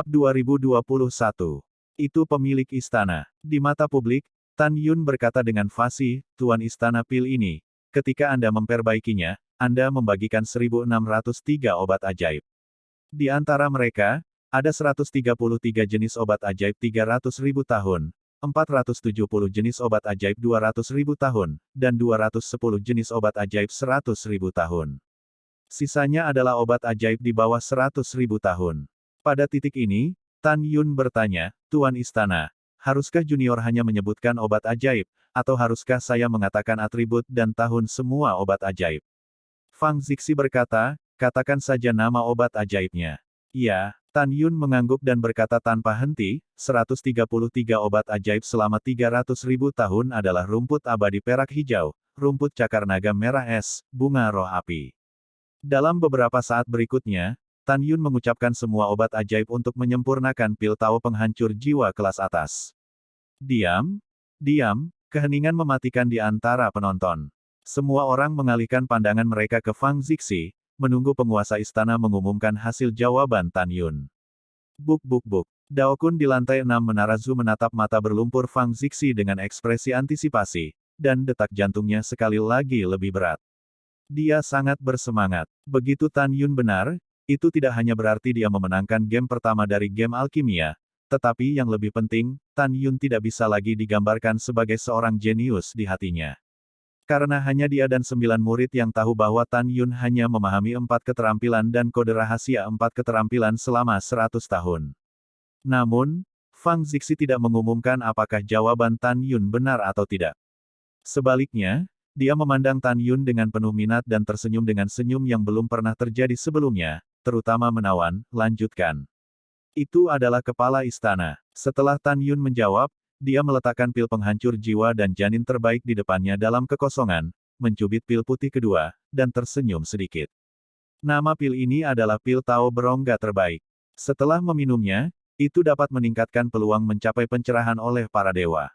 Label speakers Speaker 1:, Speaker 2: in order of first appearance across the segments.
Speaker 1: 2021. Itu pemilik istana. Di mata publik, Tan Yun berkata dengan fasih, Tuan Istana Pil ini, ketika Anda memperbaikinya, Anda membagikan 1603 obat ajaib. Di antara mereka, ada 133 jenis obat ajaib 300.000 tahun, 470 jenis obat ajaib 200.000 tahun, dan 210 jenis obat ajaib 100.000 tahun. Sisanya adalah obat ajaib di bawah 100.000 tahun. Pada titik ini, Tan Yun bertanya, Tuan Istana, haruskah junior hanya menyebutkan obat ajaib, atau haruskah saya mengatakan atribut dan tahun semua obat ajaib? Fang Zixi berkata, katakan saja nama obat ajaibnya. Ya, Tan Yun mengangguk dan berkata tanpa henti, 133 obat ajaib selama 300.000 tahun adalah rumput abadi perak hijau, rumput cakar naga merah es, bunga roh api. Dalam beberapa saat berikutnya, Tan Yun mengucapkan semua obat ajaib untuk menyempurnakan pil Tao penghancur jiwa kelas atas. Diam, keheningan mematikan di antara penonton. Semua orang mengalihkan pandangan mereka ke Fang Zixi, menunggu penguasa istana mengumumkan hasil jawaban Tan Yun. Buk. Daokun di lantai 6 menara Zu menatap mata berlumpur Fang Zixi dengan ekspresi antisipasi, dan detak jantungnya sekali lagi lebih berat. Dia sangat bersemangat. Begitu Tan Yun benar, itu tidak hanya berarti dia memenangkan game pertama dari game alkimia, tetapi yang lebih penting, Tan Yun tidak bisa lagi digambarkan sebagai seorang jenius di hatinya. Karena hanya dia dan 9 murid yang tahu bahwa Tan Yun hanya memahami 4 keterampilan dan kode rahasia 4 keterampilan selama 100 tahun. Namun, Fang Zixi tidak mengumumkan apakah jawaban Tan Yun benar atau tidak. Sebaliknya, dia memandang Tan Yun dengan penuh minat dan tersenyum dengan senyum yang belum pernah terjadi sebelumnya, terutama menawan, lanjutkan. Itu adalah kepala istana. Setelah Tan Yun menjawab, dia meletakkan pil penghancur jiwa dan janin terbaik di depannya dalam kekosongan, mencubit pil putih kedua, dan tersenyum sedikit. Nama pil ini adalah pil Tao berongga terbaik. Setelah meminumnya, itu dapat meningkatkan peluang mencapai pencerahan oleh para dewa.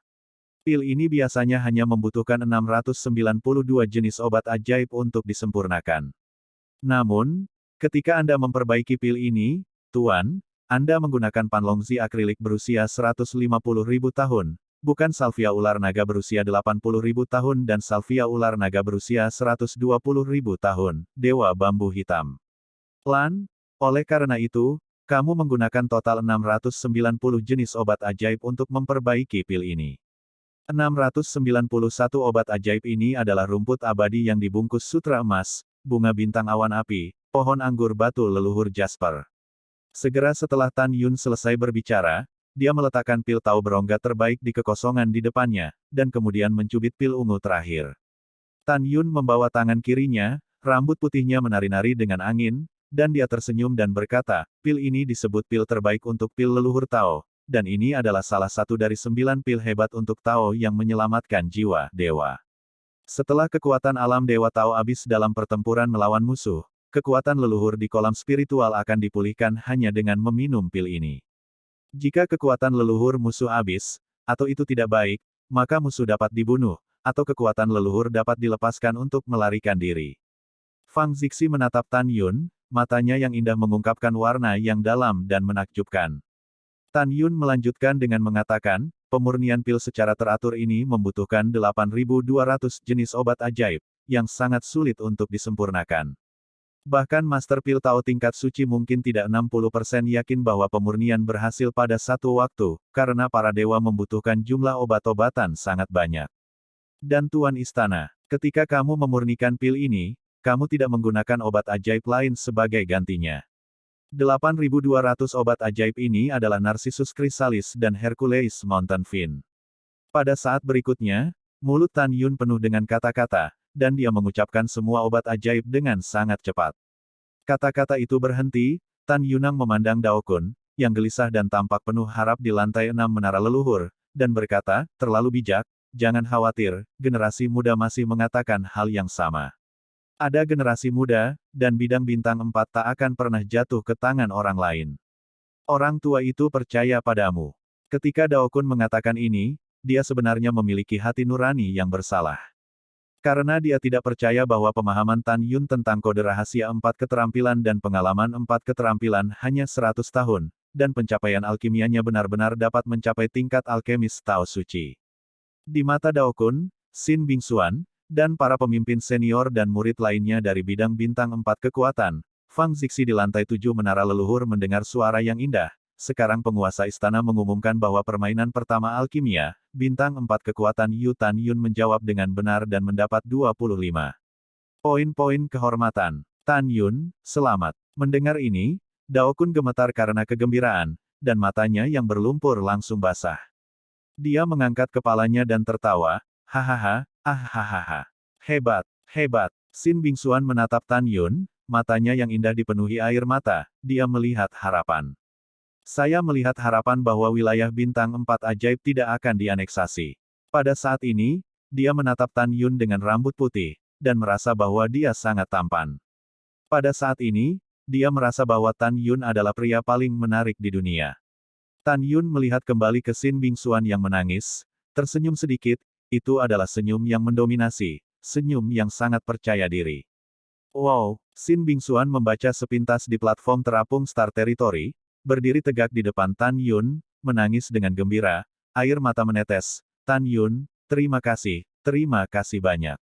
Speaker 1: Pil ini biasanya hanya membutuhkan 692 jenis obat ajaib untuk disempurnakan. Namun, ketika Anda memperbaiki pil ini, Tuan, Anda menggunakan panlongzi akrilik berusia 150.000 tahun, bukan salvia ular naga berusia 80.000 tahun dan salvia ular naga berusia 120.000 tahun, dewa bambu hitam. Lan, oleh karena itu, kamu menggunakan total 690 jenis obat ajaib untuk memperbaiki pil ini. 691 obat ajaib ini adalah rumput abadi yang dibungkus sutra emas, bunga bintang awan api, pohon anggur batu leluhur Jasper. Segera setelah Tan Yun selesai berbicara, dia meletakkan pil Tao berongga terbaik di kekosongan di depannya, dan kemudian mencubit pil ungu terakhir. Tan Yun membawa tangan kirinya, rambut putihnya menari-nari dengan angin, dan dia tersenyum dan berkata, pil ini disebut pil terbaik untuk pil leluhur Tao, dan ini adalah salah satu dari 9 pil hebat untuk Tao yang menyelamatkan jiwa dewa. Setelah kekuatan alam dewa Tao habis dalam pertempuran melawan musuh, kekuatan leluhur di kolam spiritual akan dipulihkan hanya dengan meminum pil ini. Jika kekuatan leluhur musuh habis, atau itu tidak baik, maka musuh dapat dibunuh, atau kekuatan leluhur dapat dilepaskan untuk melarikan diri. Fang Zixi menatap Tan Yun, matanya yang indah mengungkapkan warna yang dalam dan menakjubkan. Tan Yun melanjutkan dengan mengatakan, pemurnian pil secara teratur ini membutuhkan 8.200 jenis obat ajaib, yang sangat sulit untuk disempurnakan. Bahkan Master Pil Tao tingkat suci mungkin tidak 60% yakin bahwa pemurnian berhasil pada satu waktu, karena para dewa membutuhkan jumlah obat-obatan sangat banyak. Dan Tuan Istana, ketika kamu memurnikan pil ini, kamu tidak menggunakan obat ajaib lain sebagai gantinya. 8.200 obat ajaib ini adalah Narcissus Chrysalis dan Hercules Mountain Fin. Pada saat berikutnya, mulut Tan Yun penuh dengan kata-kata, dan dia mengucapkan semua obat ajaib dengan sangat cepat. Kata-kata itu berhenti, Tan Yunang memandang Daokun, yang gelisah dan tampak penuh harap di lantai 6 menara leluhur, dan berkata, terlalu bijak, jangan khawatir, generasi muda masih mengatakan hal yang sama. Ada generasi muda, dan bidang bintang 4 tak akan pernah jatuh ke tangan orang lain. Orang tua itu percaya padamu. Ketika Daokun mengatakan ini, dia sebenarnya memiliki hati nurani yang bersalah. Karena dia tidak percaya bahwa pemahaman Tan Yun tentang kode rahasia 4 keterampilan dan pengalaman 4 keterampilan hanya 100 tahun, dan pencapaian alkimianya benar-benar dapat mencapai tingkat alkemis Tao Suci. Di mata Dao Kun, Xin Bingxuan, dan para pemimpin senior dan murid lainnya dari bidang bintang 4 kekuatan, Fang Zixi di lantai 7 menara leluhur mendengar suara yang indah. Sekarang penguasa istana mengumumkan bahwa permainan pertama alkimia, bintang 4 kekuatan Yu Tan Yun menjawab dengan benar dan mendapat 25 poin-poin kehormatan. Tan Yun, selamat. Mendengar ini, Dao Kun gemetar karena kegembiraan, dan matanya yang berlumpur langsung basah. Dia mengangkat kepalanya dan tertawa, hahaha, hahaha. Hebat, hebat. Xin Bingxuan menatap Tan Yun, matanya yang indah dipenuhi air mata, dia melihat harapan. Saya melihat harapan bahwa wilayah bintang 4 ajaib tidak akan dianeksasi. Pada saat ini, dia menatap Tan Yun dengan rambut putih, dan merasa bahwa dia sangat tampan. Pada saat ini, dia merasa bahwa Tan Yun adalah pria paling menarik di dunia. Tan Yun melihat kembali ke Xin Bingxuan yang menangis, tersenyum sedikit, itu adalah senyum yang mendominasi, senyum yang sangat percaya diri. Wow, Xin Bingxuan membaca sepintas di platform terapung Star Territory, berdiri tegak di depan Tan Yun, menangis dengan gembira, air mata menetes, Tan Yun, terima kasih banyak.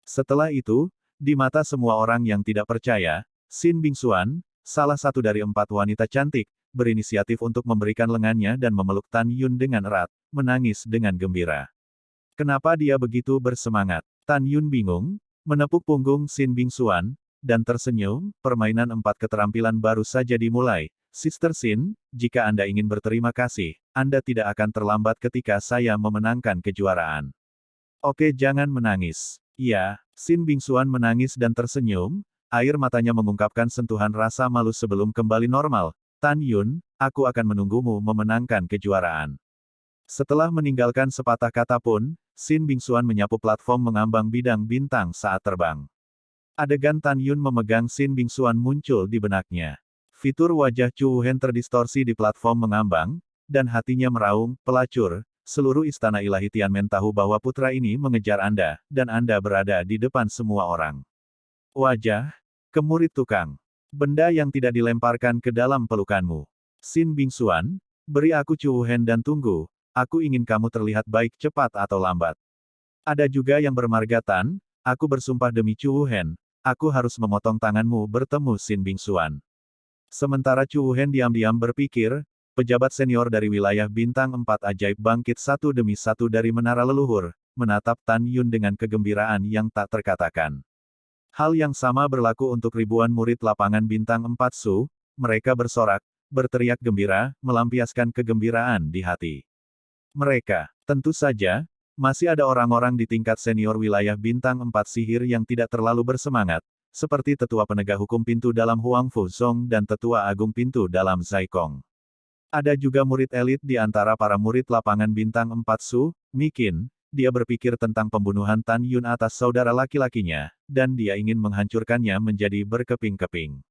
Speaker 1: Setelah itu, di mata semua orang yang tidak percaya, Xin Bingxuan, salah satu dari 4 wanita cantik, berinisiatif untuk memberikan lengannya dan memeluk Tan Yun dengan erat, menangis dengan gembira. Kenapa dia begitu bersemangat? Tan Yun bingung, menepuk punggung Xin Bingxuan, dan tersenyum, permainan 4 keterampilan baru saja dimulai. Sister Xin, jika Anda ingin berterima kasih, Anda tidak akan terlambat ketika saya memenangkan kejuaraan. Oke, jangan menangis. Ya, Xin Bingxuan menangis dan tersenyum, air matanya mengungkapkan sentuhan rasa malu sebelum kembali normal. Tan Yun, aku akan menunggumu memenangkan kejuaraan. Setelah meninggalkan sepatah kata pun, Xin Bingxuan menyapu platform mengambang bidang bintang saat terbang. Adegan Tan Yun memegang Xin Bingxuan muncul di benaknya. Fitur wajah Chu Wuhen terdistorsi di platform mengambang, dan hatinya meraung, pelacur, seluruh istana ilahi Tianmen tahu bahwa putra ini mengejar Anda, dan Anda berada di depan semua orang. Wajah, kemurid tukang. Benda yang tidak dilemparkan ke dalam pelukanmu. Xin Bingxuan, beri aku Chu Wuhen dan tunggu, aku ingin kamu terlihat baik cepat atau lambat. Ada juga yang bermarga Tan, aku bersumpah demi Chu Wuhen, aku harus memotong tanganmu bertemu Xin Bingxuan. Sementara Chu Wuhen diam-diam berpikir, pejabat senior dari wilayah bintang 4 ajaib bangkit satu demi satu dari menara leluhur, menatap Tan Yun dengan kegembiraan yang tak terkatakan. Hal yang sama berlaku untuk ribuan murid lapangan bintang 4 Su, mereka bersorak, berteriak gembira, melampiaskan kegembiraan di hati. Mereka, tentu saja, masih ada orang-orang di tingkat senior wilayah bintang 4 sihir yang tidak terlalu bersemangat, seperti tetua penegak hukum pintu dalam Huangfu Zong dan tetua agung pintu dalam Zaikong. Ada juga murid elit di antara para murid lapangan bintang 4 Su, Mikin. Dia berpikir tentang pembunuhan Tan Yun atas saudara laki-lakinya, dan dia ingin menghancurkannya menjadi berkeping-keping.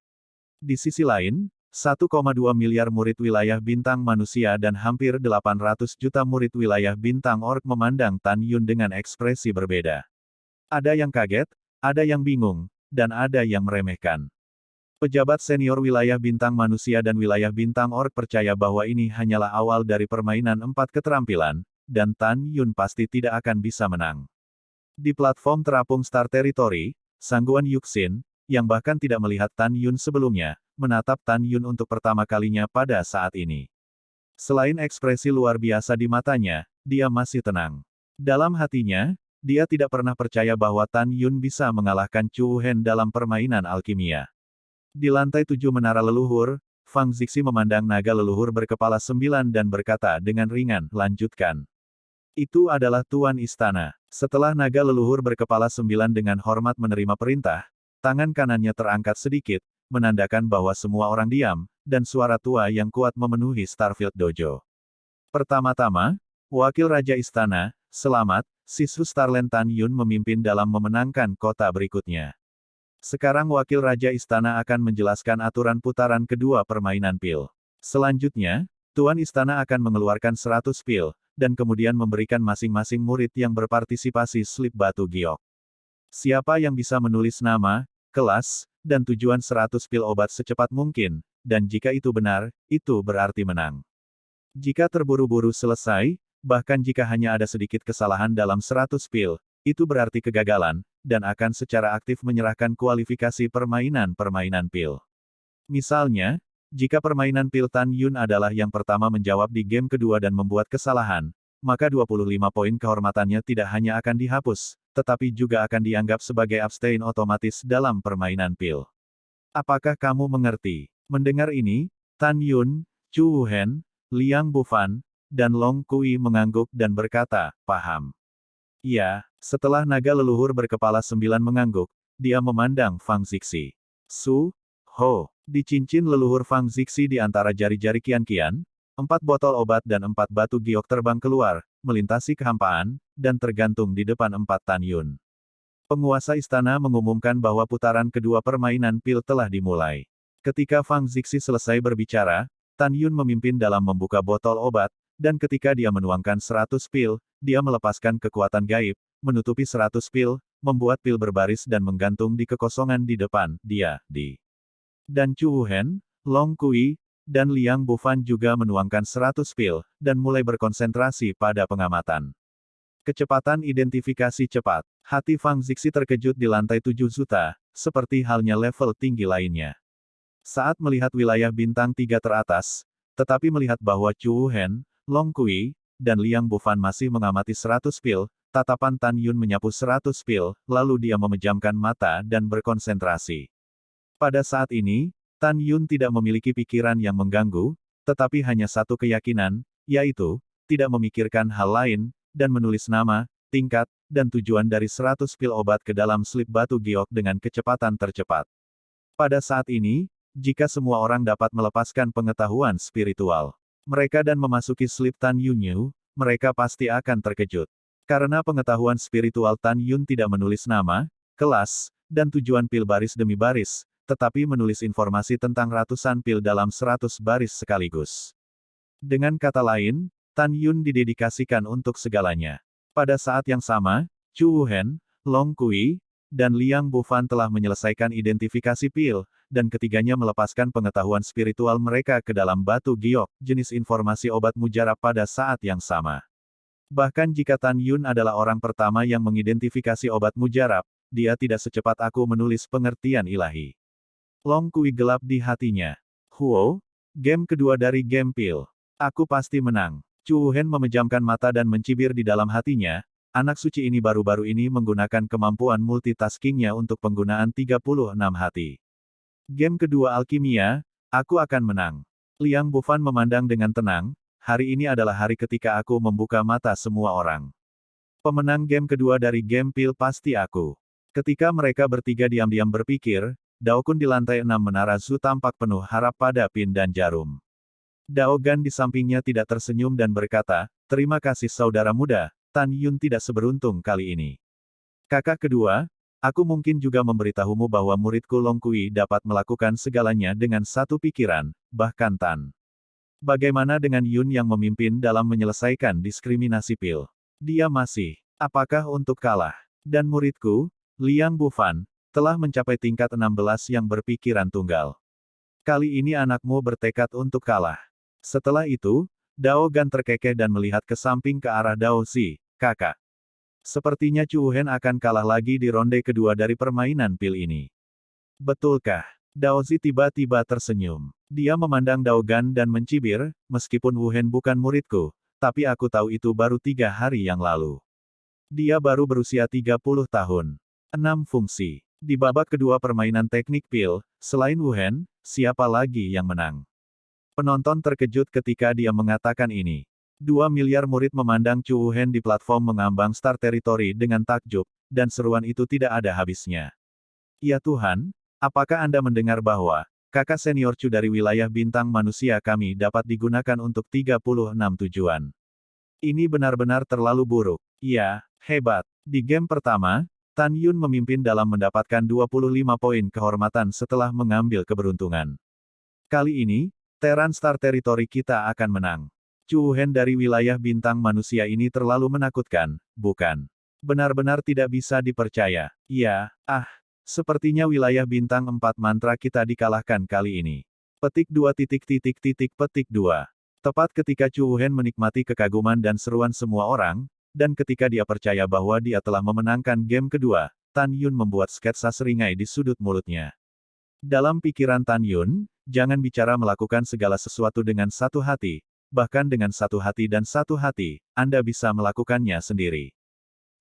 Speaker 1: Di sisi lain, 1,2 miliar murid wilayah bintang manusia dan hampir 800 juta murid wilayah bintang orc memandang Tan Yun dengan ekspresi berbeda. Ada yang kaget, ada yang bingung, dan ada yang meremehkan. Pejabat senior wilayah bintang manusia dan wilayah bintang orc percaya bahwa ini hanyalah awal dari permainan 4 keterampilan, dan Tan Yun pasti tidak akan bisa menang. Di platform terapung Star Territory, Sangguan Yuxin, yang bahkan tidak melihat Tan Yun sebelumnya, menatap Tan Yun untuk pertama kalinya pada saat ini. Selain ekspresi luar biasa di matanya, dia masih tenang. Dalam hatinya, dia tidak pernah percaya bahwa Tan Yun bisa mengalahkan Chu Wuhen dalam permainan alkimia. Di lantai 7 menara leluhur, Fang Zixi memandang naga leluhur berkepala 9 dan berkata dengan ringan, lanjutkan. Itu adalah Tuan Istana. Setelah naga leluhur berkepala 9 dengan hormat menerima perintah, tangan kanannya terangkat sedikit, menandakan bahwa semua orang diam, dan suara tua yang kuat memenuhi Starfield Dojo. Pertama-tama, Wakil Raja Istana, selamat, Sisu Starland Tan Yun memimpin dalam memenangkan kota berikutnya. Sekarang Wakil Raja Istana akan menjelaskan aturan putaran kedua permainan pil. Selanjutnya, Tuan Istana akan mengeluarkan 100 pil, dan kemudian memberikan masing-masing murid yang berpartisipasi slip batu giok. Siapa yang bisa menulis nama, kelas, dan tujuan 100 pil obat secepat mungkin, dan jika itu benar, itu berarti menang. Jika terburu-buru selesai, bahkan jika hanya ada sedikit kesalahan dalam 100 pil, itu berarti kegagalan, dan akan secara aktif menyerahkan kualifikasi permainan-permainan pil. Misalnya, jika permainan pil Tan Yun adalah yang pertama menjawab di game kedua dan membuat kesalahan, maka 25 poin kehormatannya tidak hanya akan dihapus, tetapi juga akan dianggap sebagai abstain otomatis dalam permainan pil. Apakah kamu mengerti? Mendengar ini, Tan Yun, Chu Wuhen, Liang Bufan, dan Long Kui mengangguk dan berkata, paham. Iya, setelah naga leluhur berkepala 9 mengangguk, dia memandang Fang Zixi. Su, Ho, di cincin leluhur Fang Zixi di antara jari-jari Qian-Qian, 4 botol obat dan 4 batu giok terbang keluar, melintasi kehampaan, dan tergantung di depan 4 Tan Yun. Penguasa istana mengumumkan bahwa putaran kedua permainan pil telah dimulai. Ketika Fang Zixi selesai berbicara, Tan Yun memimpin dalam membuka botol obat, dan ketika dia menuangkan 100 pil, dia melepaskan kekuatan gaib, menutupi 100 pil, membuat pil berbaris dan menggantung di kekosongan di depan dia, Dan Chu Wuhen, Long Kui, dan Liang Bufan juga menuangkan 100 pil, dan mulai berkonsentrasi pada pengamatan. Kecepatan identifikasi cepat. Hati Fang Zixi terkejut di lantai 7 Zuta, seperti halnya level tinggi lainnya. Saat melihat wilayah bintang 3 teratas, tetapi melihat bahwa Chu Wuhen, Long Kui, dan Liang Bufan masih mengamati 100 pil, tatapan Tan Yun menyapu 100 pil, lalu dia memejamkan mata dan berkonsentrasi. Pada saat ini, Tan Yun tidak memiliki pikiran yang mengganggu, tetapi hanya satu keyakinan, yaitu, tidak memikirkan hal lain, dan menulis nama, tingkat, dan tujuan dari 100 pil obat ke dalam slip batu giok dengan kecepatan tercepat. Pada saat ini, jika semua orang dapat melepaskan pengetahuan spiritual mereka dan memasuki slip Tan Yunyu, mereka pasti akan terkejut. Karena pengetahuan spiritual Tan Yun tidak menulis nama, kelas, dan tujuan pil baris demi baris, tetapi menulis informasi tentang ratusan pil dalam 100 baris sekaligus. Dengan kata lain, Tan Yun didedikasikan untuk segalanya. Pada saat yang sama, Chu Wuhen, Long Kui, dan Liang Bufan telah menyelesaikan identifikasi pil, dan ketiganya melepaskan pengetahuan spiritual mereka ke dalam batu giok, jenis informasi obat mujarab pada saat yang sama. Bahkan jika Tan Yun adalah orang pertama yang mengidentifikasi obat mujarab, dia tidak secepat aku menulis pengertian ilahi. Long Kui gelap di hatinya. Huo, game kedua dari game pil. Aku pasti menang. Chu Wuhen memejamkan mata dan mencibir di dalam hatinya, anak suci ini baru-baru ini menggunakan kemampuan multitaskingnya untuk penggunaan 36 hati. Game kedua alkimia, aku akan menang. Liang Bufan memandang dengan tenang, hari ini adalah hari ketika aku membuka mata semua orang. Pemenang game kedua dari game pil pasti aku. Ketika mereka bertiga diam-diam berpikir, Dao Kun di lantai 6 menara Zu tampak penuh harap pada Pin dan Jarum. Dao Gan di sampingnya tidak tersenyum dan berkata, terima kasih saudara muda, Tan Yun tidak seberuntung kali ini. Kakak kedua, aku mungkin juga memberitahumu bahwa muridku Long Kui dapat melakukan segalanya dengan satu pikiran, bahkan Tan. Bagaimana dengan Yun yang memimpin dalam menyelesaikan diskriminasi pil? Dia masih, apakah untuk kalah? Dan muridku, Liang Bufan, telah mencapai tingkat 16 yang berpikiran tunggal. Kali ini anakmu bertekad untuk kalah. Setelah itu, Dao Gan terkekeh dan melihat ke samping ke arah Dao Zi, kakak. Sepertinya Chu Wuhen akan kalah lagi di ronde kedua dari permainan pil ini. Betulkah? Dao Zi tiba-tiba tersenyum. Dia memandang Dao Gan dan mencibir, meskipun Wuhen bukan muridku, tapi aku tahu itu baru 3 hari yang lalu. Dia baru berusia 30 tahun. 6 fungsi. Di babak kedua permainan teknik pil, selain Wuhen, siapa lagi yang menang? Penonton terkejut ketika dia mengatakan ini. 2 miliar murid memandang Chu Wuhen di platform mengambang Star Territory dengan takjub, dan seruan itu tidak ada habisnya. Ya Tuhan, apakah Anda mendengar bahwa kakak senior Chu dari wilayah bintang manusia kami dapat digunakan untuk 36 tujuan? Ini benar-benar terlalu buruk. Ya, hebat. Di game pertama, Tan Yun memimpin dalam mendapatkan 25 poin kehormatan setelah mengambil keberuntungan. Kali ini, Teran Star Territory kita akan menang. Chu Wuhen dari wilayah bintang manusia ini terlalu menakutkan, bukan? Benar-benar tidak bisa dipercaya. Ya, sepertinya wilayah bintang 4 mantra kita dikalahkan kali ini. Petik 2 titik titik titik petik 2. Tepat ketika Chu Wuhen menikmati kekaguman dan seruan semua orang, dan ketika dia percaya bahwa dia telah memenangkan game kedua, Tan Yun membuat sketsa seringai di sudut mulutnya. Dalam pikiran Tan Yun, jangan bicara melakukan segala sesuatu dengan satu hati, bahkan dengan satu hati dan satu hati, Anda bisa melakukannya sendiri.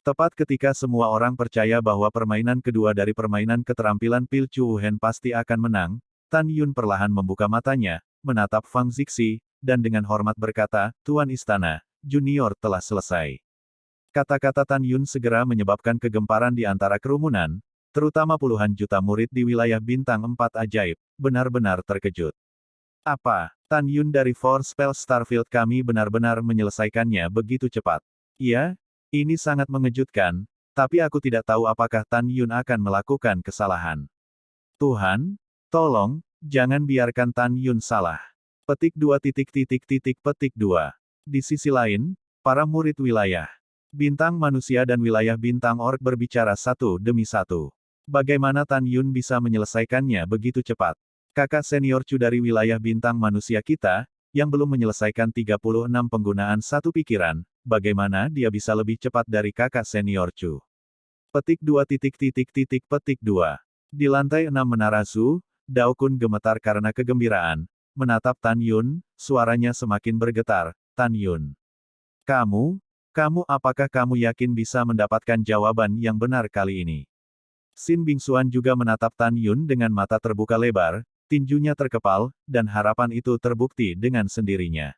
Speaker 1: Tepat ketika semua orang percaya bahwa permainan kedua dari permainan keterampilan Pil Chu Wuhen pasti akan menang, Tan Yun perlahan membuka matanya, menatap Fang Zixi, dan dengan hormat berkata, Tuan Istana, Junior telah selesai. Kata-kata Tan Yun segera menyebabkan kegemparan di antara kerumunan, terutama puluhan juta murid di wilayah Bintang 4 Ajaib, benar-benar terkejut. Apa, Tan Yun dari Force Spell Starfield kami benar-benar menyelesaikannya begitu cepat? Iya, ini sangat mengejutkan, tapi aku tidak tahu apakah Tan Yun akan melakukan kesalahan. Tuhan, tolong, jangan biarkan Tan Yun salah. Petik 2 titik titik titik petik 2. Di sisi lain, para murid wilayah Bintang Manusia dan wilayah Bintang Orc berbicara satu demi satu. Bagaimana Tan Yun bisa menyelesaikannya begitu cepat? Kakak senior Chu dari wilayah Bintang Manusia kita, yang belum menyelesaikan 36 penggunaan satu pikiran, bagaimana dia bisa lebih cepat dari kakak senior Chu? Petik 2 titik titik titik petik 2. Di lantai 6 Menara Zu, Dao Kun gemetar karena kegembiraan, menatap Tan Yun, suaranya semakin bergetar, Tan Yun. Kamu apakah kamu yakin bisa mendapatkan jawaban yang benar kali ini? Xin Bingxuan juga menatap Tan Yun dengan mata terbuka lebar, tinjunya terkepal, dan harapan itu terbukti dengan sendirinya.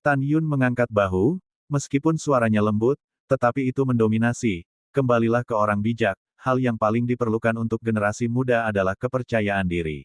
Speaker 1: Tan Yun mengangkat bahu, meskipun suaranya lembut, tetapi itu mendominasi. Kembalilah ke orang bijak, hal yang paling diperlukan untuk generasi muda adalah kepercayaan diri.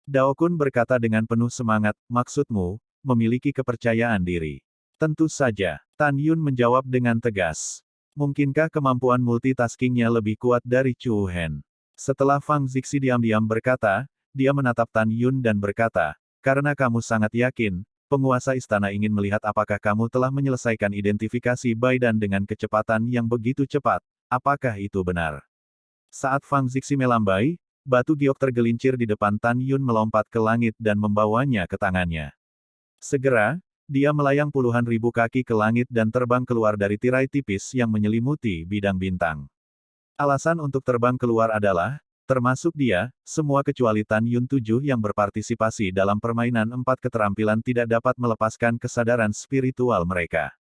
Speaker 1: Dao Kun berkata dengan penuh semangat, maksudmu, memiliki kepercayaan diri. Tentu saja, Tan Yun menjawab dengan tegas. Mungkinkah kemampuan multitaskingnya lebih kuat dari Chu Wuhen? Setelah Fang Zixi diam-diam berkata, dia menatap Tan Yun dan berkata, karena kamu sangat yakin, penguasa istana ingin melihat apakah kamu telah menyelesaikan identifikasi Baidan dengan kecepatan yang begitu cepat, apakah itu benar? Saat Fang Zixi melambai, batu giok tergelincir di depan Tan Yun melompat ke langit dan membawanya ke tangannya. Segera, dia melayang puluhan ribu kaki ke langit dan terbang keluar dari tirai tipis yang menyelimuti bidang bintang. Alasan untuk terbang keluar adalah, termasuk dia, semua kecuali Tan Yun 7 yang berpartisipasi dalam permainan 4 keterampilan tidak dapat melepaskan kesadaran spiritual mereka.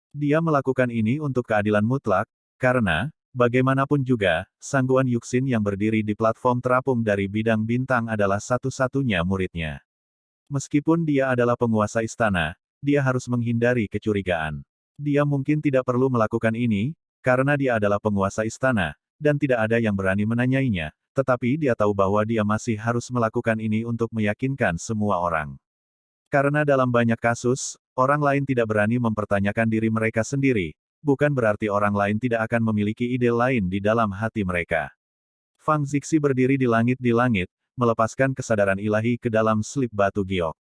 Speaker 1: Dia melakukan ini untuk keadilan mutlak, karena, bagaimanapun juga, Sangguan Yuxin yang berdiri di platform terapung dari bidang bintang adalah satu-satunya muridnya. Meskipun dia adalah penguasa istana, dia harus menghindari kecurigaan. Dia mungkin tidak perlu melakukan ini, karena dia adalah penguasa istana, dan tidak ada yang berani menanyainya, tetapi dia tahu bahwa dia masih harus melakukan ini untuk meyakinkan semua orang. Karena dalam banyak kasus, orang lain tidak berani mempertanyakan diri mereka sendiri, bukan berarti orang lain tidak akan memiliki ide lain di dalam hati mereka. Fang Zixi berdiri di langit, melepaskan kesadaran ilahi ke dalam slip batu giok.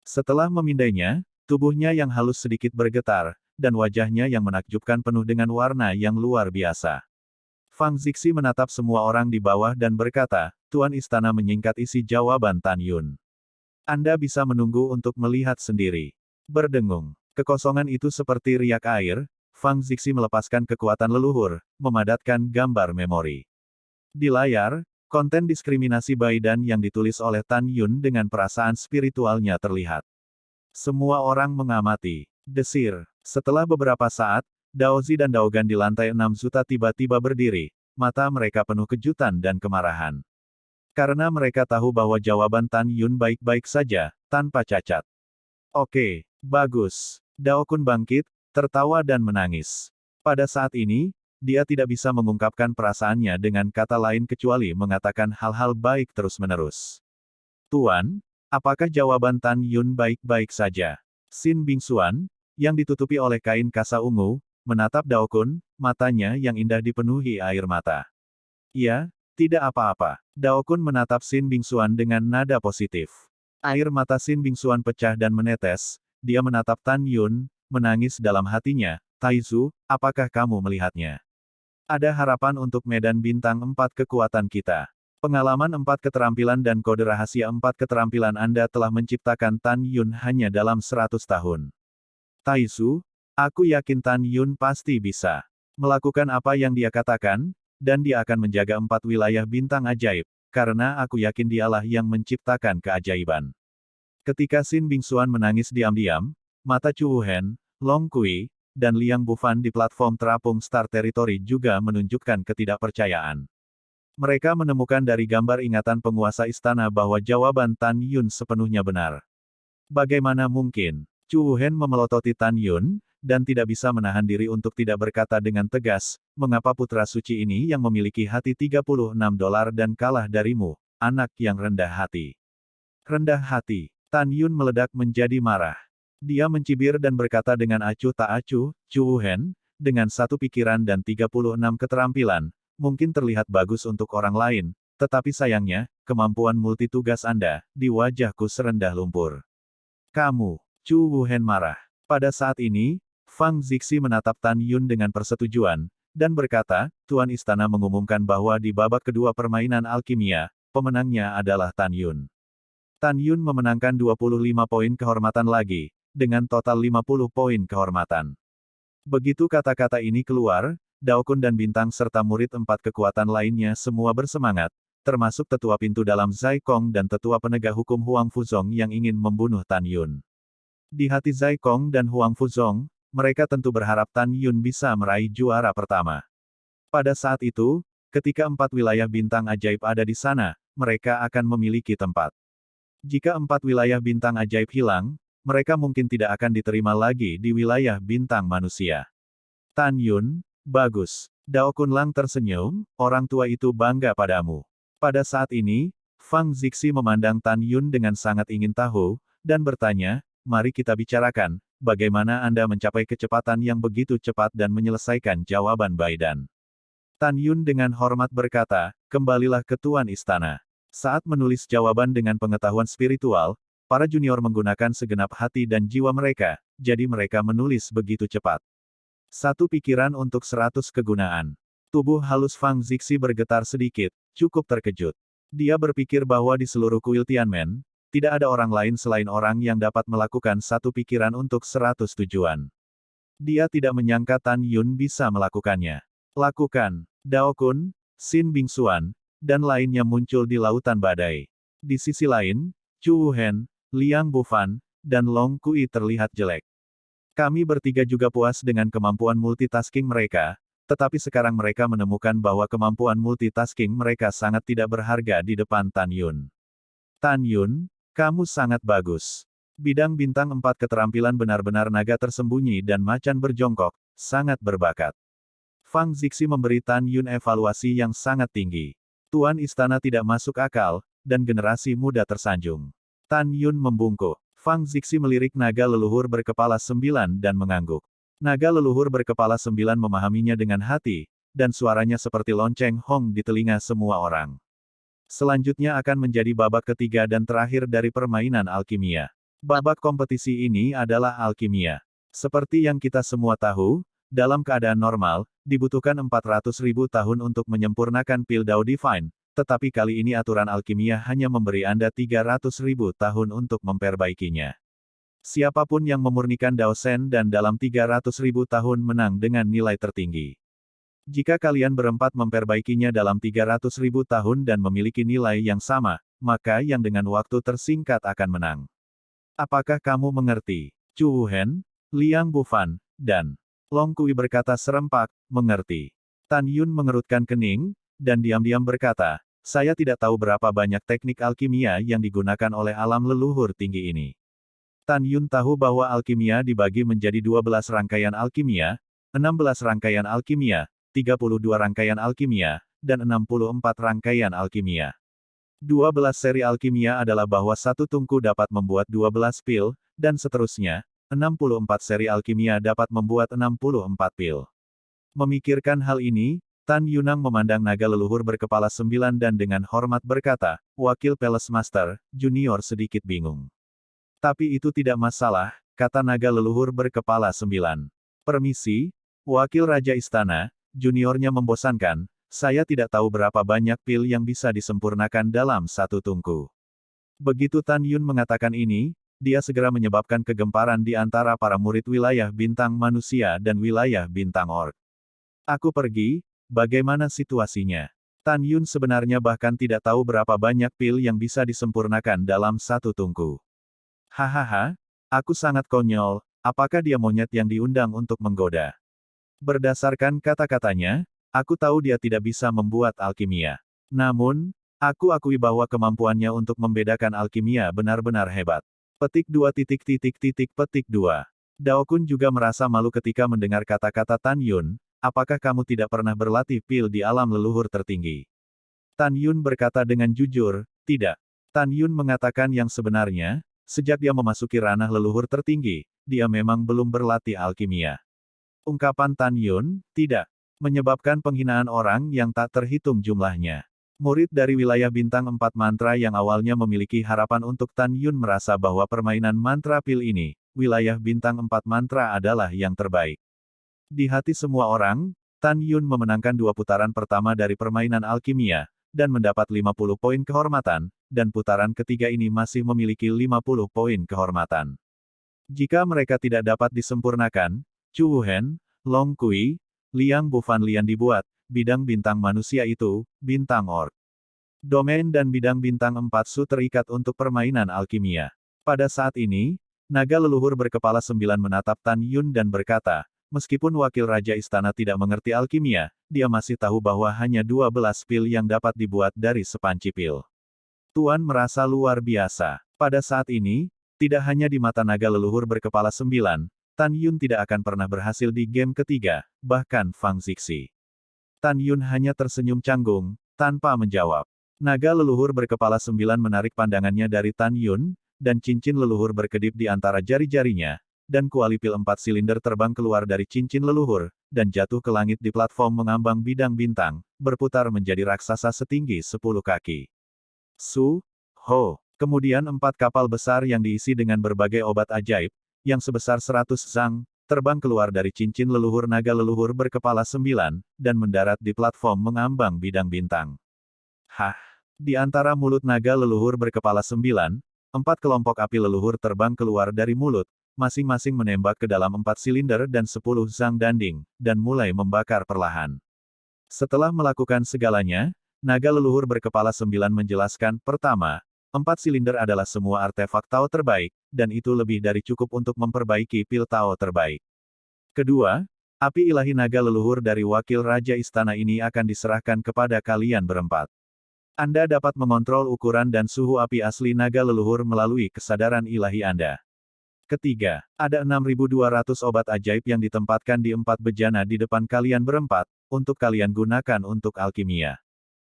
Speaker 1: Setelah memindainya, tubuhnya yang halus sedikit bergetar, dan wajahnya yang menakjubkan penuh dengan warna yang luar biasa. Fang Zixi menatap semua orang di bawah dan berkata, Tuan Istana menyingkat isi jawaban Tan Yun. Anda bisa menunggu untuk melihat sendiri. Berdengung. Kekosongan itu seperti riak air, Fang Zixi melepaskan kekuatan leluhur, memadatkan gambar memori. Di layar, konten diskriminasi Baidan yang ditulis oleh Tan Yun dengan perasaan spiritualnya terlihat. Semua orang mengamati. Desir. Setelah beberapa saat, Daozi dan Daogan di lantai 6 Zuta tiba-tiba berdiri, mata mereka penuh kejutan dan kemarahan. Karena mereka tahu bahwa jawaban Tan Yun baik-baik saja, tanpa cacat. Oke, bagus. Dao Kun bangkit, tertawa dan menangis. Pada saat ini, dia tidak bisa mengungkapkan perasaannya dengan kata lain kecuali mengatakan hal-hal baik terus-menerus. Tuan, apakah jawaban Tan Yun baik-baik saja? Xin Bingxuan, yang ditutupi oleh kain kasa ungu, menatap Dao Kun, matanya yang indah dipenuhi air mata. Iya, tidak apa-apa. Dao Kun menatap Xin Bingxuan dengan nada positif. Air mata Xin Bingxuan pecah dan menetes, dia menatap Tan Yun, menangis dalam hatinya, Taizu, apakah kamu melihatnya? Ada harapan untuk medan bintang 4 kekuatan kita. Pengalaman 4 keterampilan dan kode rahasia 4 keterampilan Anda telah menciptakan Tan Yun hanya dalam 100 tahun. Taisu, aku yakin Tan Yun pasti bisa melakukan apa yang dia katakan, dan dia akan menjaga 4 wilayah bintang ajaib, karena aku yakin dialah yang menciptakan keajaiban. Ketika Xin Bingxuan menangis diam-diam, mata Chu Wuhen, Long Kui, dan Liang Bufan di platform terapung Star Territory juga menunjukkan ketidakpercayaan. Mereka menemukan dari gambar ingatan penguasa istana bahwa jawaban Tan Yun sepenuhnya benar. Bagaimana mungkin? Chu Wuhen memelototi Tan Yun, dan tidak bisa menahan diri untuk tidak berkata dengan tegas, mengapa putra suci ini yang memiliki hati $36 dan kalah darimu, anak yang rendah hati. Rendah hati. Tan Yun meledak menjadi marah. Dia mencibir dan berkata dengan acuh tak acuh, Chu Wuhen, dengan satu pikiran dan 36 keterampilan, mungkin terlihat bagus untuk orang lain, tetapi sayangnya, kemampuan multitugas Anda, di wajahku serendah lumpur. Kamu, Chu Wuhen marah. Pada saat ini, Fang Zixi menatap Tan Yun dengan persetujuan, dan berkata, Tuan Istana mengumumkan bahwa di babak kedua permainan alkimia, pemenangnya adalah Tan Yun. Tan Yun memenangkan 25 poin kehormatan lagi, dengan total 50 poin kehormatan. Begitu kata-kata ini keluar, Dao Kun dan Bintang serta murid 4 kekuatan lainnya semua bersemangat, termasuk tetua pintu dalam Zai Kong dan tetua penegak hukum Huang Fuzong yang ingin membunuh Tan Yun. Di hati Zai Kong dan Huang Fuzong, mereka tentu berharap Tan Yun bisa meraih juara pertama. Pada saat itu, ketika 4 wilayah bintang ajaib ada di sana, mereka akan memiliki tempat. Jika 4 wilayah bintang ajaib hilang, mereka mungkin tidak akan diterima lagi di wilayah bintang manusia. Tan Yun, bagus. Dao Kunlang tersenyum, orang tua itu bangga padamu. Pada saat ini, Fang Zixi memandang Tan Yun dengan sangat ingin tahu, dan bertanya, mari kita bicarakan, bagaimana Anda mencapai kecepatan yang begitu cepat dan menyelesaikan jawaban Baidan. Tan Yun dengan hormat berkata, kembalilah ke Tuan Istana. Saat menulis jawaban dengan pengetahuan spiritual, para junior menggunakan segenap hati dan jiwa mereka, jadi mereka menulis begitu cepat. Satu pikiran untuk 100 kegunaan. Tubuh halus Fang Zixi bergetar sedikit, cukup terkejut. Dia berpikir bahwa di seluruh kuil Tianmen, tidak ada orang lain selain orang yang dapat melakukan satu pikiran untuk 100 tujuan. Dia tidak menyangka Tan Yun bisa melakukannya. Lakukan. Dao Kun, Xin Bingxuan, dan lainnya muncul di lautan badai. Di sisi lain, Chu Wuhen, Liang Bufan, dan Long Kui terlihat jelek. Kami bertiga juga puas dengan kemampuan multitasking mereka, tetapi sekarang mereka menemukan bahwa kemampuan multitasking mereka sangat tidak berharga di depan Tan Yun. Tan Yun, kamu sangat bagus. Bidang bintang 4 keterampilan benar-benar naga tersembunyi dan macan berjongkok, sangat berbakat. Fang Zixi memberi Tan Yun evaluasi yang sangat tinggi. Tuan Istana tidak masuk akal, dan generasi muda tersanjung. Tan Yun membungkuk. Fang Zixi melirik naga leluhur berkepala 9 dan mengangguk. Naga leluhur berkepala 9 memahaminya dengan hati, dan suaranya seperti lonceng hong di telinga semua orang. Selanjutnya akan menjadi babak ketiga dan terakhir dari permainan alkimia. Babak kompetisi ini adalah alkimia. Seperti yang kita semua tahu, dalam keadaan normal, dibutuhkan 400.000 tahun untuk menyempurnakan pil Dao Divine, tetapi kali ini aturan alkimia hanya memberi Anda 300.000 tahun untuk memperbaikinya. Siapapun yang memurnikan Dao Shen dan dalam 300.000 tahun menang dengan nilai tertinggi. Jika kalian berempat memperbaikinya dalam 300.000 tahun dan memiliki nilai yang sama, maka yang dengan waktu tersingkat akan menang. Apakah kamu mengerti? Chu Wuhen, Liang Bufan, dan Long Kui berkata serempak, mengerti. Tan Yun mengerutkan kening, dan diam-diam berkata, saya tidak tahu berapa banyak teknik alkimia yang digunakan oleh alam leluhur tinggi ini. Tan Yun tahu bahwa alkimia dibagi menjadi 12 rangkaian alkimia, 16 rangkaian alkimia, 32 rangkaian alkimia, dan 64 rangkaian alkimia. 12 seri alkimia adalah bahwa satu tungku dapat membuat 12 pil, dan seterusnya, 64 seri alkimia dapat membuat 64 pil. Memikirkan hal ini, Tan Yunang memandang naga leluhur berkepala 9 dan dengan hormat berkata, Wakil Palace Master, Junior sedikit bingung. Tapi itu tidak masalah, kata naga leluhur berkepala 9. Permisi, Wakil Raja Istana, juniornya membosankan, saya tidak tahu berapa banyak pil yang bisa disempurnakan dalam satu tungku. Begitu Tan Yun mengatakan ini, dia segera menyebabkan kegemparan di antara para murid wilayah bintang manusia dan wilayah bintang orc. Aku pergi, bagaimana situasinya? Tan Yun sebenarnya bahkan tidak tahu berapa banyak pil yang bisa disempurnakan dalam satu tungku. Hahaha, aku sangat konyol, apakah dia monyet yang diundang untuk menggoda? Berdasarkan kata-katanya, aku tahu dia tidak bisa membuat alkimia. Namun, aku akui bahwa kemampuannya untuk membedakan alkimia benar-benar hebat. Petik 2 petik 2. Dao Kun juga merasa malu ketika mendengar kata-kata Tan Yun, apakah kamu tidak pernah berlatih pil di alam leluhur tertinggi? Tan Yun berkata dengan jujur, tidak. Tan Yun mengatakan yang sebenarnya, sejak dia memasuki ranah leluhur tertinggi, dia memang belum berlatih alkimia. Ungkapan Tan Yun, tidak, menyebabkan penghinaan orang yang tak terhitung jumlahnya. Murid dari wilayah bintang 4 mantra yang awalnya memiliki harapan untuk Tan Yun merasa bahwa permainan mantra pil ini, wilayah bintang 4 mantra adalah yang terbaik. Di hati semua orang, Tan Yun memenangkan 2 putaran pertama dari permainan alkimia, dan mendapat 50 poin kehormatan, dan putaran ketiga ini masih memiliki 50 poin kehormatan. Jika mereka tidak dapat disempurnakan, Chu Wuhen, Long Kui, Liang Bufan Lian dibuat, bidang bintang manusia itu, bintang orc. Domain dan bidang bintang 4 Su terikat untuk permainan alkimia. Pada saat ini, naga leluhur berkepala 9 menatap Tan Yun dan berkata, meskipun wakil raja istana tidak mengerti alkimia, dia masih tahu bahwa hanya 12 pil yang dapat dibuat dari sepanci pil. Tuan merasa luar biasa. Pada saat ini, tidak hanya di mata naga leluhur berkepala 9, Tan Yun tidak akan pernah berhasil di game ketiga, bahkan Fang Zixi. Tan Yun hanya tersenyum canggung, tanpa menjawab. Naga leluhur berkepala 9 menarik pandangannya dari Tan Yun, dan cincin leluhur berkedip di antara jari-jarinya, dan kuali pil 4 silinder terbang keluar dari cincin leluhur, dan jatuh ke langit di platform mengambang bidang bintang, berputar menjadi raksasa setinggi 10 kaki. Su, Ho. Kemudian 4 kapal besar yang diisi dengan berbagai obat ajaib, yang sebesar 100 zang, terbang keluar dari cincin leluhur naga leluhur berkepala 9, dan mendarat di platform mengambang bidang bintang. Hah! Di antara mulut naga leluhur berkepala 9, 4 kelompok api leluhur terbang keluar dari mulut, masing-masing menembak ke dalam 4 silinder dan 10 zang danding, dan mulai membakar perlahan. Setelah melakukan segalanya, naga leluhur berkepala 9 menjelaskan, pertama, 4 silinder adalah semua artefak Tao terbaik, dan itu lebih dari cukup untuk memperbaiki pil Tao terbaik. Kedua, api ilahi naga leluhur dari wakil raja istana ini akan diserahkan kepada kalian berempat. Anda dapat mengontrol ukuran dan suhu api asli naga leluhur melalui kesadaran ilahi Anda. Ketiga, ada 6.200 obat ajaib yang ditempatkan di 4 bejana di depan kalian berempat, untuk kalian gunakan untuk alkimia.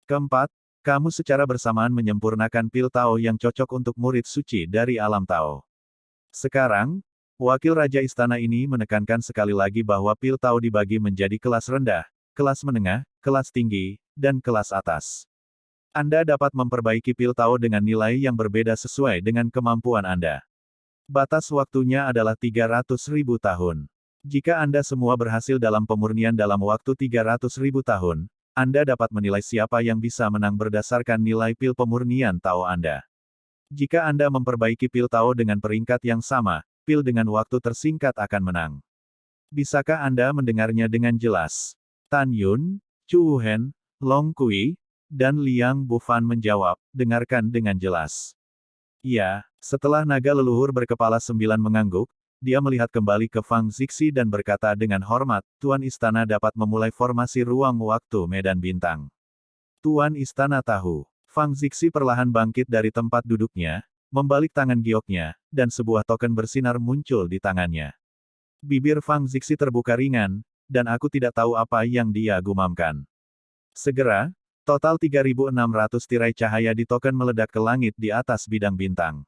Speaker 1: Keempat, kamu secara bersamaan menyempurnakan pil Tao yang cocok untuk murid suci dari alam Tao. Sekarang, wakil raja istana ini menekankan sekali lagi bahwa pil Tao dibagi menjadi kelas rendah, kelas menengah, kelas tinggi, dan kelas atas. Anda dapat memperbaiki pil Tao dengan nilai yang berbeda sesuai dengan kemampuan Anda. Batas waktunya adalah 300.000 tahun. Jika Anda semua berhasil dalam pemurnian dalam waktu 300.000 tahun, Anda dapat menilai siapa yang bisa menang berdasarkan nilai pil pemurnian Tao Anda. Jika Anda memperbaiki pil Tao dengan peringkat yang sama, pil dengan waktu tersingkat akan menang. Bisakah Anda mendengarnya dengan jelas? Tan Yun, Chu Wuhen, Long Kui, dan Liang Bufan menjawab, dengarkan dengan jelas. Iya, setelah naga leluhur berkepala 9 mengangguk, dia melihat kembali ke Fang Zixi dan berkata dengan hormat, Tuan Istana dapat memulai formasi ruang waktu medan bintang. Tuan Istana tahu. Fang Zixi perlahan bangkit dari tempat duduknya, membalik tangan gioknya, dan sebuah token bersinar muncul di tangannya. Bibir Fang Zixi terbuka ringan, dan aku tidak tahu apa yang dia gumamkan. Segera, total 3.600 tirai cahaya di token meledak ke langit di atas bidang bintang.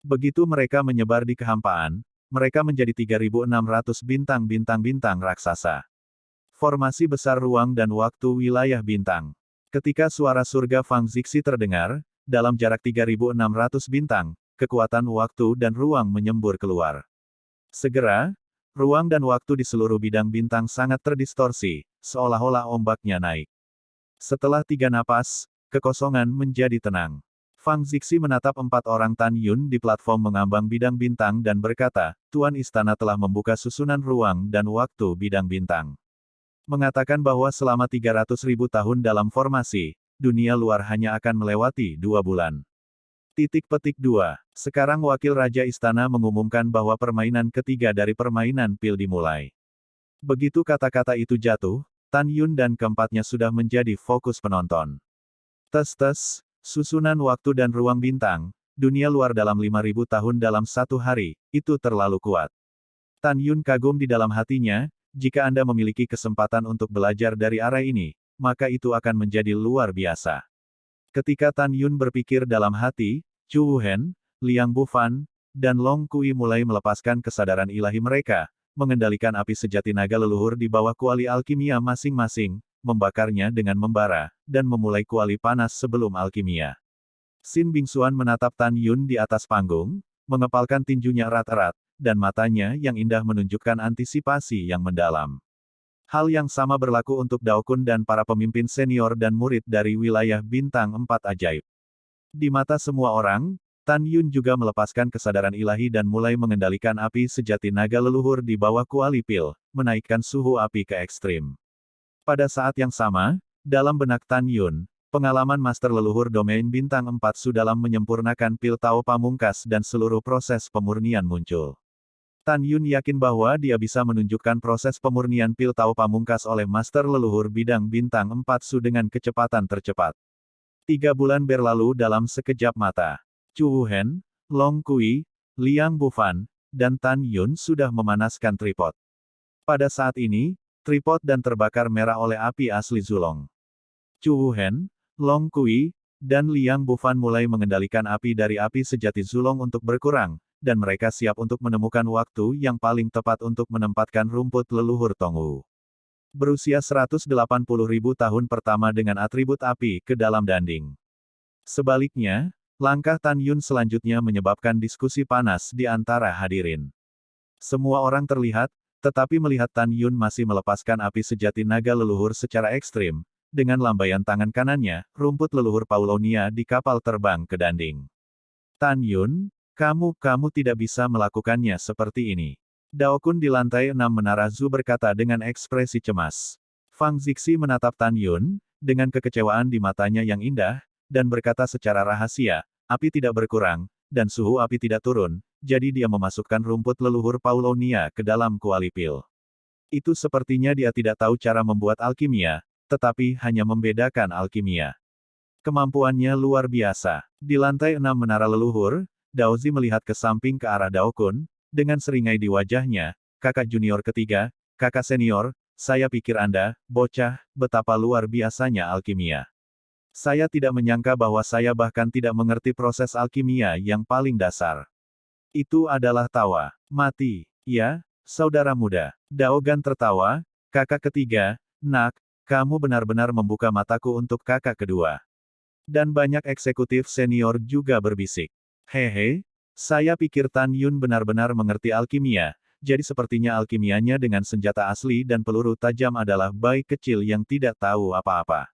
Speaker 1: Begitu mereka menyebar di kehampaan, mereka menjadi 3.600 bintang-bintang raksasa. Formasi besar ruang dan waktu wilayah bintang. Ketika suara surga Fang Zixi terdengar, dalam jarak 3.600 bintang, kekuatan waktu dan ruang menyembur keluar. Segera, ruang dan waktu di seluruh bidang bintang sangat terdistorsi, seolah-olah ombaknya naik. Setelah 3 napas, kekosongan menjadi tenang. Fang Zixi menatap 4 orang Tan Yun di platform mengambang bidang bintang dan berkata, Tuan Istana telah membuka susunan ruang dan waktu bidang bintang. Mengatakan bahwa selama 300.000 tahun dalam formasi, dunia luar hanya akan melewati 2 bulan. Titik petik 2. Sekarang wakil Raja Istana mengumumkan bahwa permainan ketiga dari permainan pil dimulai. Begitu kata-kata itu jatuh, Tan Yun dan keempatnya sudah menjadi fokus penonton. Tes-tes, susunan waktu dan ruang bintang, dunia luar dalam 5.000 tahun dalam satu hari, itu terlalu kuat. Tan Yun kagum di dalam hatinya, jika Anda memiliki kesempatan untuk belajar dari arah ini, maka itu akan menjadi luar biasa. Ketika Tan Yun berpikir dalam hati, Chu Wuhen, Liang Bufan, dan Long Kui mulai melepaskan kesadaran ilahi mereka, mengendalikan api sejati naga leluhur di bawah kuali alkimia masing-masing, membakarnya dengan membara, dan memulai kuali panas sebelum alkimia. Xin Bingxuan menatap Tan Yun di atas panggung, mengepalkan tinjunya erat-erat, dan matanya yang indah menunjukkan antisipasi yang mendalam. Hal yang sama berlaku untuk Dao Kun dan para pemimpin senior dan murid dari wilayah Bintang 4 Ajaib. Di mata semua orang, Tan Yun juga melepaskan kesadaran ilahi dan mulai mengendalikan api sejati naga leluhur di bawah kuali pil, menaikkan suhu api ke ekstrim. Pada saat yang sama, dalam benak Tan Yun, pengalaman master leluhur domain bintang 4 Su dalam menyempurnakan pil Tao Pamungkas dan seluruh proses pemurnian muncul. Tan Yun yakin bahwa dia bisa menunjukkan proses pemurnian pil Tao Pamungkas oleh master leluhur bidang bintang 4 Su dengan kecepatan tercepat. 3 bulan berlalu dalam sekejap mata. Chu Wuhen, Long Kui, Liang Bufan, dan Tan Yun sudah memanaskan tripod. Pada saat ini, tripod dan terbakar merah oleh api asli Zulong. Chu Wuhen, Long Kui, dan Liang Bufan mulai mengendalikan api dari api sejati Zulong untuk berkurang, dan mereka siap untuk menemukan waktu yang paling tepat untuk menempatkan rumput leluhur Tongwu. Berusia 180.000 tahun pertama dengan atribut api ke dalam danding. Sebaliknya, langkah Tan Yun selanjutnya menyebabkan diskusi panas di antara hadirin. Semua orang terlihat, tetapi melihat Tan Yun masih melepaskan api sejati naga leluhur secara ekstrim, dengan lambaian tangan kanannya, rumput leluhur Paulonia di kapal terbang ke danding. Tan Yun, kamu tidak bisa melakukannya seperti ini. Dao Kun di lantai 6 menara Zu berkata dengan ekspresi cemas. Fang Zixi menatap Tan Yun, dengan kekecewaan di matanya yang indah, dan berkata secara rahasia, api tidak berkurang, dan suhu api tidak turun, jadi dia memasukkan rumput leluhur Paulonia ke dalam kuali pil. Itu sepertinya dia tidak tahu cara membuat alkimia, tetapi hanya membedakan alkimia. Kemampuannya luar biasa. Di lantai 6 menara leluhur, Daozi melihat ke samping ke arah Dao Kun, dengan seringai di wajahnya, kakak junior ketiga, kakak senior, saya pikir Anda, bocah, betapa luar biasanya alkimia. Saya tidak menyangka bahwa saya bahkan tidak mengerti proses alkimia yang paling dasar. Itu adalah tawa. Mati. Ya, saudara muda. Dao Gan tertawa, kakak ketiga, nak, kamu benar-benar membuka mataku untuk kakak kedua. Dan banyak eksekutif senior juga berbisik. Hehe, saya pikir Tan Yun benar-benar mengerti alkimia, jadi sepertinya alkimianya dengan senjata asli dan peluru tajam adalah bayi kecil yang tidak tahu apa-apa.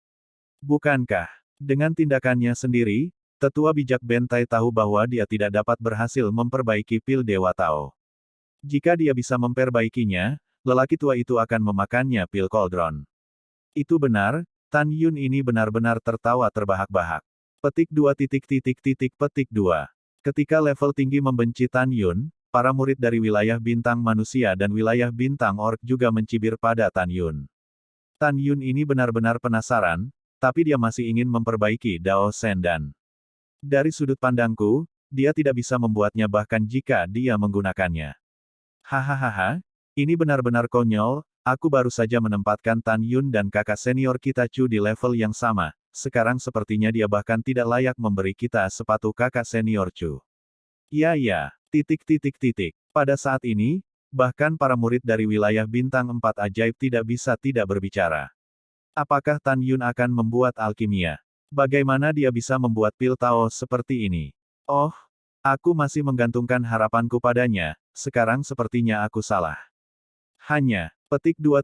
Speaker 1: Bukankah, dengan tindakannya sendiri, tetua bijak Bentai tahu bahwa dia tidak dapat berhasil memperbaiki pil Dewa Tao. Jika dia bisa memperbaikinya, lelaki tua itu akan memakannya pil Cauldron. Itu benar, Tan Yun ini benar-benar tertawa terbahak-bahak. Petik 2. Ketika level tinggi membenci Tan Yun, para murid dari wilayah bintang manusia dan wilayah bintang orc juga mencibir pada Tan Yun. Tan Yun ini benar-benar penasaran, tapi dia masih ingin memperbaiki Dao Shen dan dari sudut pandangku, dia tidak bisa membuatnya bahkan jika dia menggunakannya. Hahaha, ini benar-benar konyol, aku baru saja menempatkan Tan Yun dan kakak senior kita Chu di level yang sama, sekarang sepertinya dia bahkan tidak layak memberi kita sepatu kakak senior Chu. Ya. Pada saat ini, bahkan para murid dari wilayah bintang 4 ajaib tidak bisa tidak berbicara. Apakah Tan Yun akan membuat alkimia? Bagaimana dia bisa membuat pil Tao seperti ini? Oh, aku masih menggantungkan harapanku padanya, sekarang sepertinya aku salah. Hanya, petik 2.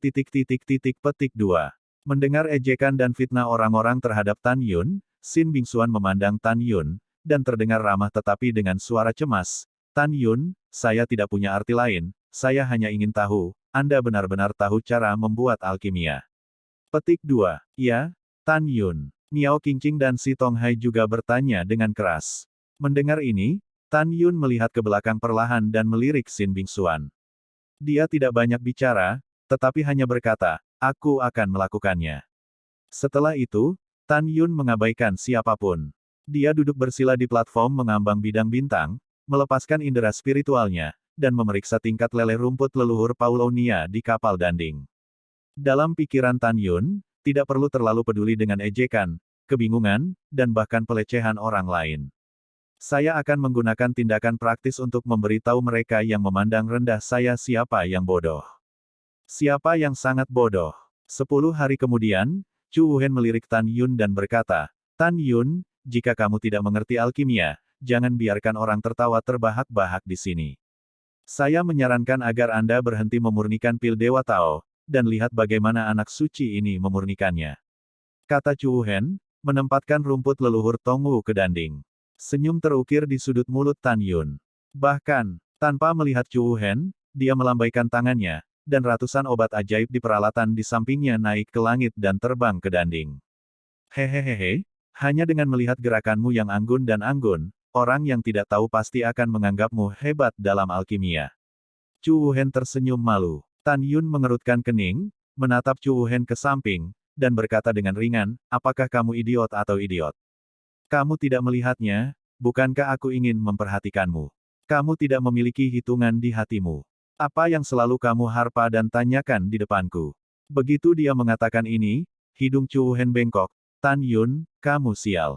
Speaker 1: Mendengar ejekan dan fitnah orang-orang terhadap Tan Yun, Sin Bingxuan memandang Tan Yun, dan terdengar ramah tetapi dengan suara cemas. Tan Yun, saya tidak punya arti lain, saya hanya ingin tahu, Anda benar-benar tahu cara membuat alkimia. Petik 2. Ya, Tan Yun. Miao Qingqing dan Si Tonghai juga bertanya dengan keras. Mendengar ini, Tan Yun melihat ke belakang perlahan dan melirik Sin Bingxuan. Dia tidak banyak bicara, tetapi hanya berkata, aku akan melakukannya. Setelah itu, Tan Yun mengabaikan siapapun. Dia duduk bersila di platform mengambang bidang bintang, melepaskan indera spiritualnya, dan memeriksa tingkat leleh rumput leluhur Paulonia di kapal danding. Dalam pikiran Tan Yun, tidak perlu terlalu peduli dengan ejekan, kebingungan, dan bahkan pelecehan orang lain. Saya akan menggunakan tindakan praktis untuk memberitahu mereka yang memandang rendah saya siapa yang bodoh. Siapa yang sangat bodoh. 10 hari kemudian, Chu Wuhen melirik Tan Yun dan berkata, Tan Yun, jika kamu tidak mengerti alkimia, jangan biarkan orang tertawa terbahak-bahak di sini. Saya menyarankan agar Anda berhenti memurnikan pil Dewa Tao, dan lihat bagaimana anak suci ini memurnikannya. Kata Chu Wuhen, menempatkan rumput leluhur Tongwu ke danding. Senyum terukir di sudut mulut Tan Yun. Bahkan, tanpa melihat Chu Wuhen, dia melambaikan tangannya, dan ratusan obat ajaib di peralatan di sampingnya naik ke langit dan terbang ke danding. Hehehehe, hanya dengan melihat gerakanmu yang anggun dan anggun, orang yang tidak tahu pasti akan menganggapmu hebat dalam alkimia. Chu Wuhen tersenyum malu. Tan Yun mengerutkan kening, menatap Chu Wuhen ke samping, dan berkata dengan ringan, apakah kamu idiot atau idiot? Kamu tidak melihatnya, bukankah aku ingin memperhatikanmu? Kamu tidak memiliki hitungan di hatimu. Apa yang selalu kamu harpa dan tanyakan di depanku? Begitu dia mengatakan ini, hidung Chu Wuhen bengkok. Tan Yun, kamu sial.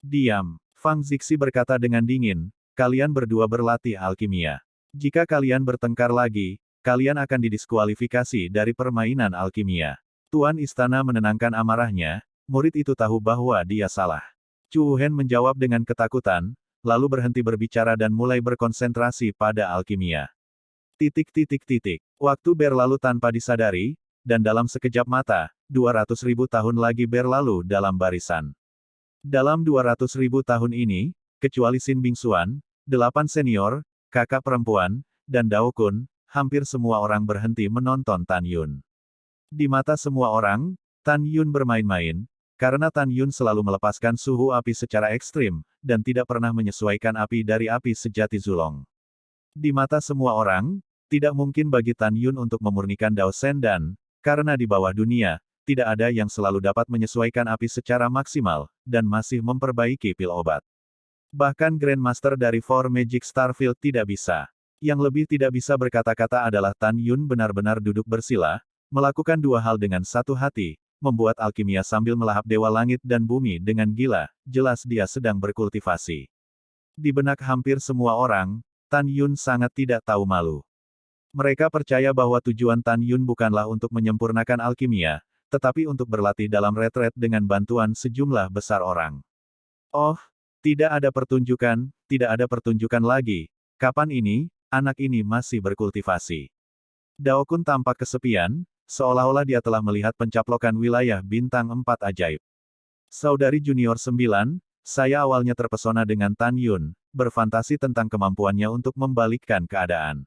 Speaker 1: Diam. Fang Zixi berkata dengan dingin, kalian berdua berlatih alkimia. Jika kalian bertengkar lagi, kalian akan didiskualifikasi dari permainan alkimia. Tuan Istana menenangkan amarahnya, murid itu tahu bahwa dia salah. Chu Wuhen menjawab dengan ketakutan, lalu berhenti berbicara dan mulai berkonsentrasi pada alkimia. Waktu berlalu tanpa disadari, dan dalam sekejap mata, 200.000 tahun lagi berlalu dalam barisan. Dalam 200.000 tahun ini, kecuali Sin Bingxuan, 8 senior, kakak perempuan, dan Dao Kun, hampir semua orang berhenti menonton Tan Yun. Di mata semua orang, Tan Yun bermain-main, karena Tan Yun selalu melepaskan suhu api secara ekstrim, dan tidak pernah menyesuaikan api dari api sejati Zulong. Di mata semua orang, tidak mungkin bagi Tan Yun untuk memurnikan Dao Shen dan, karena di bawah dunia, tidak ada yang selalu dapat menyesuaikan api secara maksimal, dan masih memperbaiki pil obat. Bahkan Grandmaster dari Four Magic Starfield tidak bisa. Yang lebih tidak bisa berkata-kata adalah Tan Yun benar-benar duduk bersila, melakukan dua hal dengan satu hati, membuat alkimia sambil melahap dewa langit dan bumi dengan gila, jelas dia sedang berkultivasi. Di benak hampir semua orang, Tan Yun sangat tidak tahu malu. Mereka percaya bahwa tujuan Tan Yun bukanlah untuk menyempurnakan alkimia, tetapi untuk berlatih dalam retret dengan bantuan sejumlah besar orang. Oh, tidak ada pertunjukan lagi. Kapan ini, anak ini masih berkultivasi? Dao Kun tampak kesepian, seolah-olah dia telah melihat pencaplokan wilayah bintang 4 ajaib. Saudari junior 9, saya awalnya terpesona dengan Tan Yun, berfantasi tentang kemampuannya untuk membalikkan keadaan.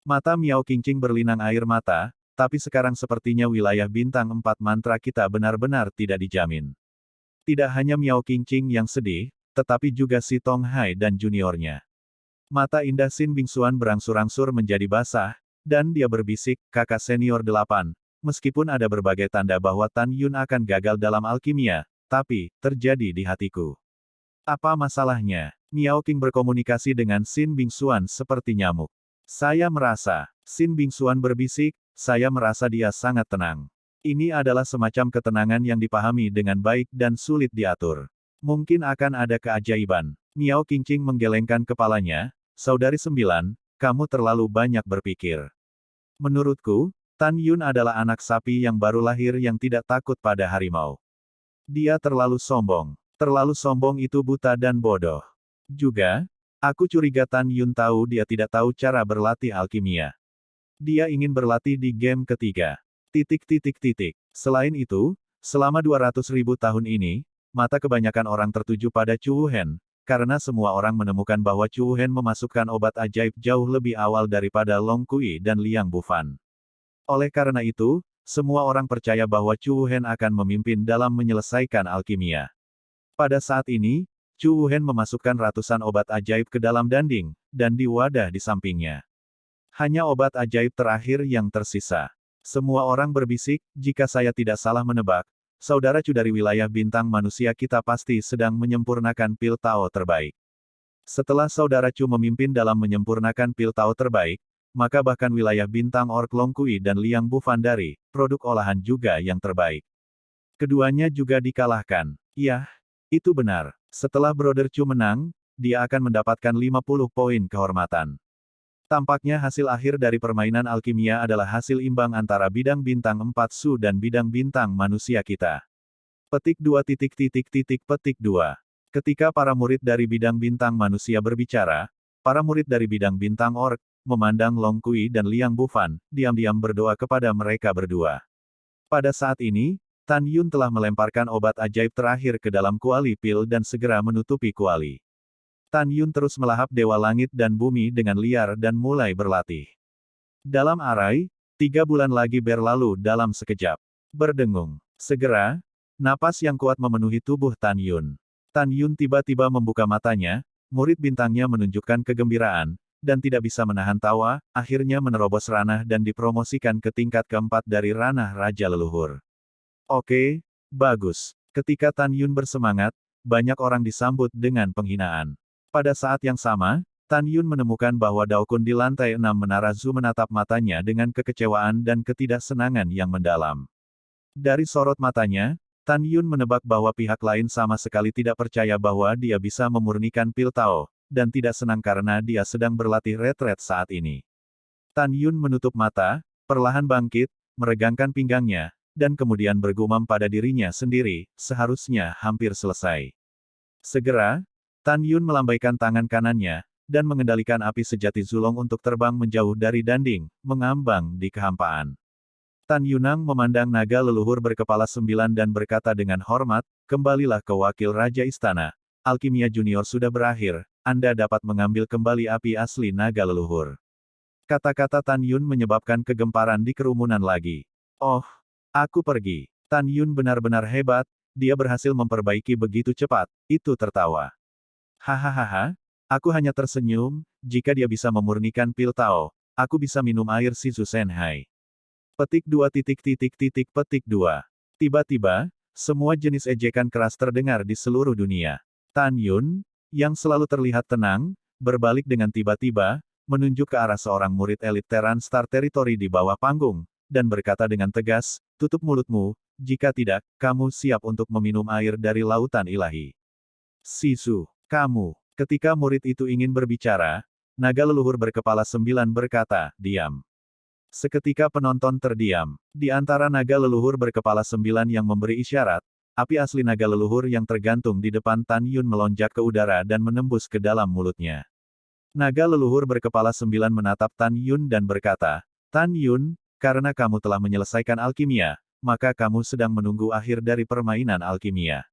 Speaker 1: Mata Miao Qingqing berlinang air mata, tapi sekarang sepertinya wilayah bintang 4 mantra kita benar-benar tidak dijamin. Tidak hanya Miao Qingqing yang sedih, tetapi juga Si Tonghai dan juniornya. Mata indah Sin Bingxuan berangsur-angsur menjadi basah, dan dia berbisik, kakak senior 8, meskipun ada berbagai tanda bahwa Tan Yun akan gagal dalam alkimia, tapi, terjadi di hatiku. Apa masalahnya? Miao Qing berkomunikasi dengan Sin Bingxuan seperti nyamuk. Saya merasa, Sin Bingxuan berbisik, saya merasa dia sangat tenang. Ini adalah semacam ketenangan yang dipahami dengan baik dan sulit diatur. Mungkin akan ada keajaiban. Miao Qingqing menggelengkan kepalanya, saudari 9, kamu terlalu banyak berpikir. Menurutku, Tan Yun adalah anak sapi yang baru lahir yang tidak takut pada harimau. Dia terlalu sombong. Terlalu sombong itu buta dan bodoh. Juga, aku curiga Tan Yun tahu dia tidak tahu cara berlatih alkimia. Dia ingin berlatih di game ketiga. Selain itu, selama 200.000 tahun ini, mata kebanyakan orang tertuju pada Chu Wuhen, karena semua orang menemukan bahwa Chu Wuhen memasukkan obat ajaib jauh lebih awal daripada Long Kui dan Liang Bufan. Oleh karena itu, semua orang percaya bahwa Chu Wuhen akan memimpin dalam menyelesaikan alkimia. Pada saat ini, Chu Wuhen memasukkan ratusan obat ajaib ke dalam danding, dan di wadah di sampingnya. Hanya obat ajaib terakhir yang tersisa. Semua orang berbisik, jika saya tidak salah menebak, Saudara Chu dari wilayah bintang manusia kita pasti sedang menyempurnakan pil Tao terbaik. Setelah Saudara Chu memimpin dalam menyempurnakan pil Tao terbaik, maka bahkan wilayah bintang Orc Long Kui dan Liang Bufan dari produk olahan juga yang terbaik. Keduanya juga dikalahkan. Yah, itu benar. Setelah Brother Chu menang, dia akan mendapatkan 50 poin kehormatan. Tampaknya hasil akhir dari permainan alkimia adalah hasil imbang antara bidang bintang 4 Su dan bidang bintang manusia kita. Petik 2. Ketika para murid dari bidang bintang manusia berbicara, para murid dari bidang bintang Orc memandang Long Kui dan Liang Bufan, diam-diam berdoa kepada mereka berdua. Pada saat ini, Tan Yun telah melemparkan obat ajaib terakhir ke dalam kuali pil dan segera menutupi kuali. Tan Yun terus melahap Dewa Langit dan Bumi dengan liar dan mulai berlatih. Dalam arai, 3 bulan lagi berlalu dalam sekejap. Berdengung. Segera, napas yang kuat memenuhi tubuh Tan Yun. Tan Yun tiba-tiba membuka matanya, murid bintangnya menunjukkan kegembiraan, dan tidak bisa menahan tawa, akhirnya menerobos ranah dan dipromosikan ke tingkat keempat dari ranah Raja Leluhur. Oke, bagus. Ketika Tan Yun bersemangat, banyak orang disambut dengan penghinaan. Pada saat yang sama, Tan Yun menemukan bahwa Daokun di lantai 6 Menara Zu menatap matanya dengan kekecewaan dan ketidaksenangan yang mendalam. Dari sorot matanya, Tan Yun menebak bahwa pihak lain sama sekali tidak percaya bahwa dia bisa memurnikan pil Tao, dan tidak senang karena dia sedang berlatih retret saat ini. Tan Yun menutup mata, perlahan bangkit, meregangkan pinggangnya, dan kemudian bergumam pada dirinya sendiri, seharusnya hampir selesai. Segera, Tan Yun melambaikan tangan kanannya, dan mengendalikan api sejati Zulong untuk terbang menjauh dari danding, mengambang di kehampaan. Tan Yunang memandang naga leluhur berkepala 9 dan berkata dengan hormat, "Kembalilah ke wakil Raja Istana. Alkimia Junior sudah berakhir, Anda dapat mengambil kembali api asli naga leluhur." Kata-kata Tan Yun menyebabkan kegemparan di kerumunan lagi. Oh, aku pergi. Tan Yun benar-benar hebat, dia berhasil memperbaiki begitu cepat, itu tertawa. Hahaha, aku hanya tersenyum, jika dia bisa memurnikan pil Tao, aku bisa minum air Shizu Senhai. Petik 2. Tiba-tiba, semua jenis ejekan keras terdengar di seluruh dunia. Tan Yun, yang selalu terlihat tenang, berbalik dengan tiba-tiba, menunjuk ke arah seorang murid elit Terran Star Territory di bawah panggung, dan berkata dengan tegas, "Tutup mulutmu, jika tidak, kamu siap untuk meminum air dari lautan ilahi." Shizu, kamu. Ketika murid itu ingin berbicara, naga leluhur berkepala 9 berkata, "Diam." Seketika penonton terdiam. Di antara naga leluhur berkepala 9 yang memberi isyarat, api asli naga leluhur yang tergantung di depan Tan Yun melonjak ke udara dan menembus ke dalam mulutnya. Naga leluhur berkepala 9 menatap Tan Yun dan berkata, "Tan Yun, karena kamu telah menyelesaikan alkimia, maka kamu sedang menunggu akhir dari permainan alkimia."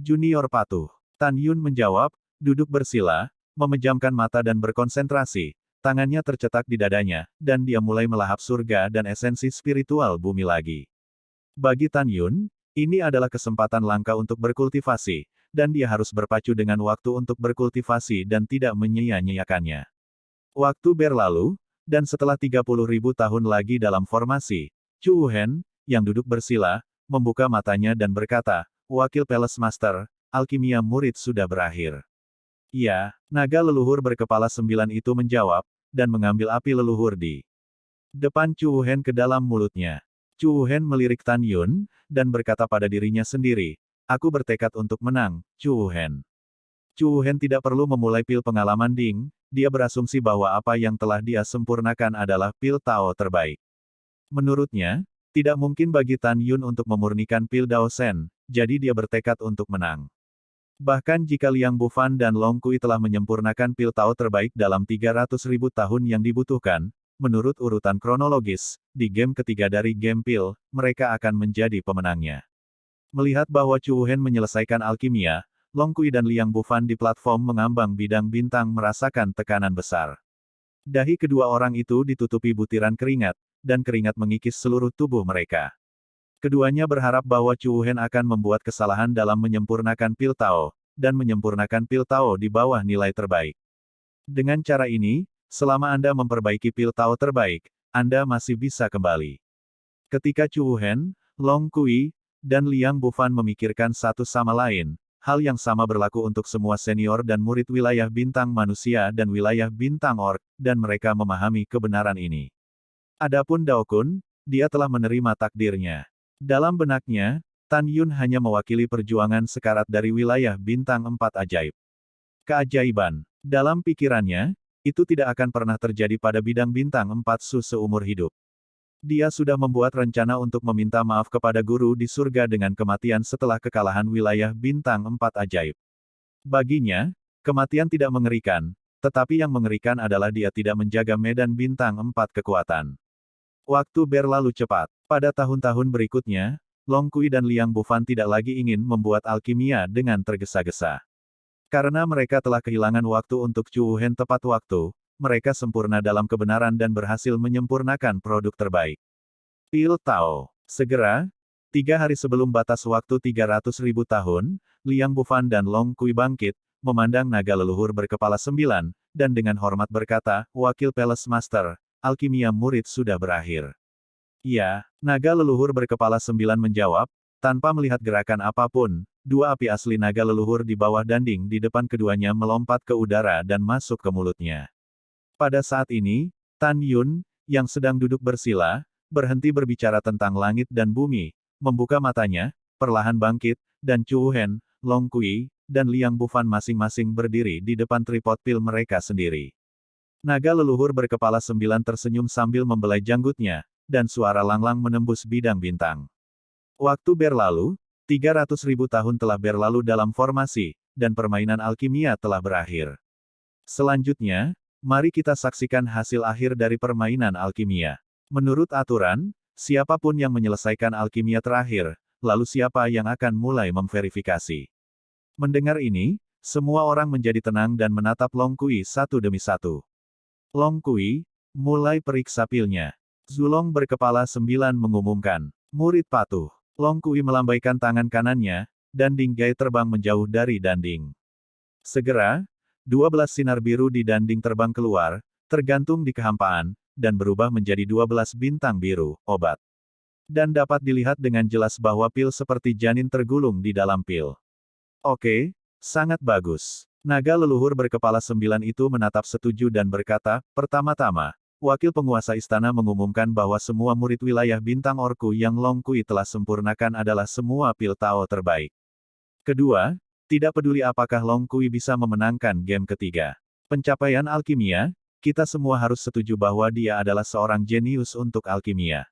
Speaker 1: Junior patuh. Tan Yun menjawab, duduk bersila, memejamkan mata dan berkonsentrasi. Tangannya tercetak di dadanya, dan dia mulai melahap surga dan esensi spiritual bumi lagi. Bagi Tan Yun, ini adalah kesempatan langka untuk berkultivasi, dan dia harus berpacu dengan waktu untuk berkultivasi dan tidak menyia-nyiakannya. Waktu berlalu, dan setelah 30.000 tahun lagi dalam formasi, Chu Wuhen, yang duduk bersila, membuka matanya dan berkata, "Wakil Palace Master, alkimia murid sudah berakhir." "Ya," naga leluhur berkepala 9 itu menjawab, dan mengambil api leluhur di depan Chu Wuhen ke dalam mulutnya. Chu Wuhen melirik Tan Yun, dan berkata pada dirinya sendiri, "Aku bertekad untuk menang, Chu Wuhen." Chu Wuhen tidak perlu memulai pil pengalaman Ding, dia berasumsi bahwa apa yang telah dia sempurnakan adalah pil Tao terbaik. Menurutnya, tidak mungkin bagi Tan Yun untuk memurnikan pil Dao Shen, jadi dia bertekad untuk menang. Bahkan jika Liang Bufan dan Long Kui telah menyempurnakan pil Tao terbaik dalam 300.000 tahun yang dibutuhkan, menurut urutan kronologis, di game ketiga dari game pil, mereka akan menjadi pemenangnya. Melihat bahwa Chu Wuhen menyelesaikan alkimia, Long Kui dan Liang Bufan di platform mengambang bidang bintang merasakan tekanan besar. Dahi kedua orang itu ditutupi butiran keringat, dan keringat mengikis seluruh tubuh mereka. Keduanya berharap bahwa Chu Wuhen akan membuat kesalahan dalam menyempurnakan pil Tao, dan menyempurnakan pil Tao di bawah nilai terbaik. Dengan cara ini, selama Anda memperbaiki pil Tao terbaik, Anda masih bisa kembali. Ketika Chu Wuhen, Long Kui, dan Liang Bufan memikirkan satu sama lain, hal yang sama berlaku untuk semua senior dan murid wilayah bintang manusia dan wilayah bintang orc, dan mereka memahami kebenaran ini. Adapun Dao Kun, dia telah menerima takdirnya. Dalam benaknya, Tan Yun hanya mewakili perjuangan sekarat dari wilayah bintang 4 ajaib. Keajaiban. Dalam pikirannya, itu tidak akan pernah terjadi pada bidang bintang 4 Su seumur hidup. Dia sudah membuat rencana untuk meminta maaf kepada guru di surga dengan kematian setelah kekalahan wilayah bintang 4 ajaib. Baginya, kematian tidak mengerikan, tetapi yang mengerikan adalah dia tidak menjaga medan bintang 4 kekuatan. Waktu berlalu cepat. Pada tahun-tahun berikutnya, Long Kui dan Liang Bufan tidak lagi ingin membuat alkimia dengan tergesa-gesa. Karena mereka telah kehilangan waktu untuk Chu Wuhen tepat waktu, mereka sempurna dalam kebenaran dan berhasil menyempurnakan produk terbaik. Pil Tao. Segera, 3 hari sebelum batas waktu 300.000 tahun, Liang Bufan dan Long Kui bangkit, memandang naga leluhur berkepala 9, dan dengan hormat berkata, Wakil Palace Master, alkimia murid sudah berakhir. Ya, naga leluhur berkepala 9 menjawab, tanpa melihat gerakan apapun, 2 api asli naga leluhur di bawah danding di depan keduanya melompat ke udara dan masuk ke mulutnya. Pada saat ini, Tan Yun, yang sedang duduk bersila, berhenti berbicara tentang langit dan bumi, membuka matanya, perlahan bangkit, dan Chu Wuhen, Long Kui, dan Liang Bufan masing-masing berdiri di depan tripod pil mereka sendiri. Naga leluhur berkepala 9 tersenyum sambil membelai janggutnya, dan suara langlang menembus bidang bintang. Waktu berlalu, 300.000 tahun telah berlalu dalam formasi, dan permainan alkimia telah berakhir. Selanjutnya, mari kita saksikan hasil akhir dari permainan alkimia. Menurut aturan, siapapun yang menyelesaikan alkimia terakhir, lalu siapa yang akan mulai memverifikasi. Mendengar ini, semua orang menjadi tenang dan menatap Long Kui satu demi satu. Long Kui, mulai periksa pilnya. Zulong berkepala 9 mengumumkan. Murid patuh. Long Kui melambaikan tangan kanannya, dan Dinggai terbang menjauh dari danding. Segera, 12 sinar biru di danding terbang keluar, tergantung di kehampaan, dan berubah menjadi 12 bintang biru, obat. Dan dapat dilihat dengan jelas bahwa pil seperti janin tergulung di dalam pil. Oke, sangat bagus. Naga leluhur berkepala 9 itu menatap setuju dan berkata, pertama-tama, Wakil penguasa istana mengumumkan bahwa semua murid wilayah bintang orku yang Long Kui telah sempurnakan adalah semua pil Tao terbaik. Kedua, tidak peduli apakah Long Kui bisa memenangkan game ketiga. Pencapaian alkimia, kita semua harus setuju bahwa dia adalah seorang jenius untuk alkimia.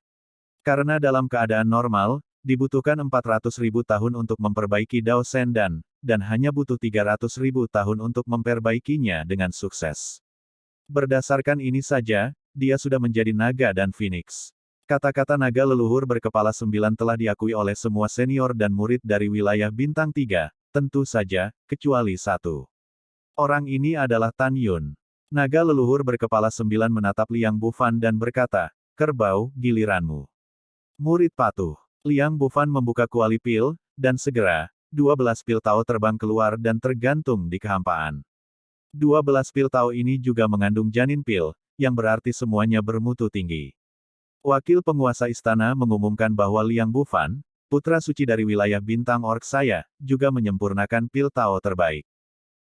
Speaker 1: Karena dalam keadaan normal, dibutuhkan 400.000 tahun untuk memperbaiki Dao Shen dan hanya butuh 300.000 tahun untuk memperbaikinya dengan sukses. Berdasarkan ini saja, dia sudah menjadi naga dan phoenix. Kata-kata naga leluhur berkepala 9 telah diakui oleh semua senior dan murid dari wilayah bintang 3, tentu saja, kecuali satu. Orang ini adalah Tan Yun. Naga leluhur berkepala 9 menatap Liang Bufan dan berkata, Kerbau, giliranmu. Murid patuh. Liang Bufan membuka kuali pil, dan segera, 12 pil Tao terbang keluar dan tergantung di kehampaan. 12 pil Tao ini juga mengandung janin pil, yang berarti semuanya bermutu tinggi. Wakil penguasa istana mengumumkan bahwa Liang Bufan, putra suci dari wilayah bintang orc saya, juga menyempurnakan pil Tao terbaik.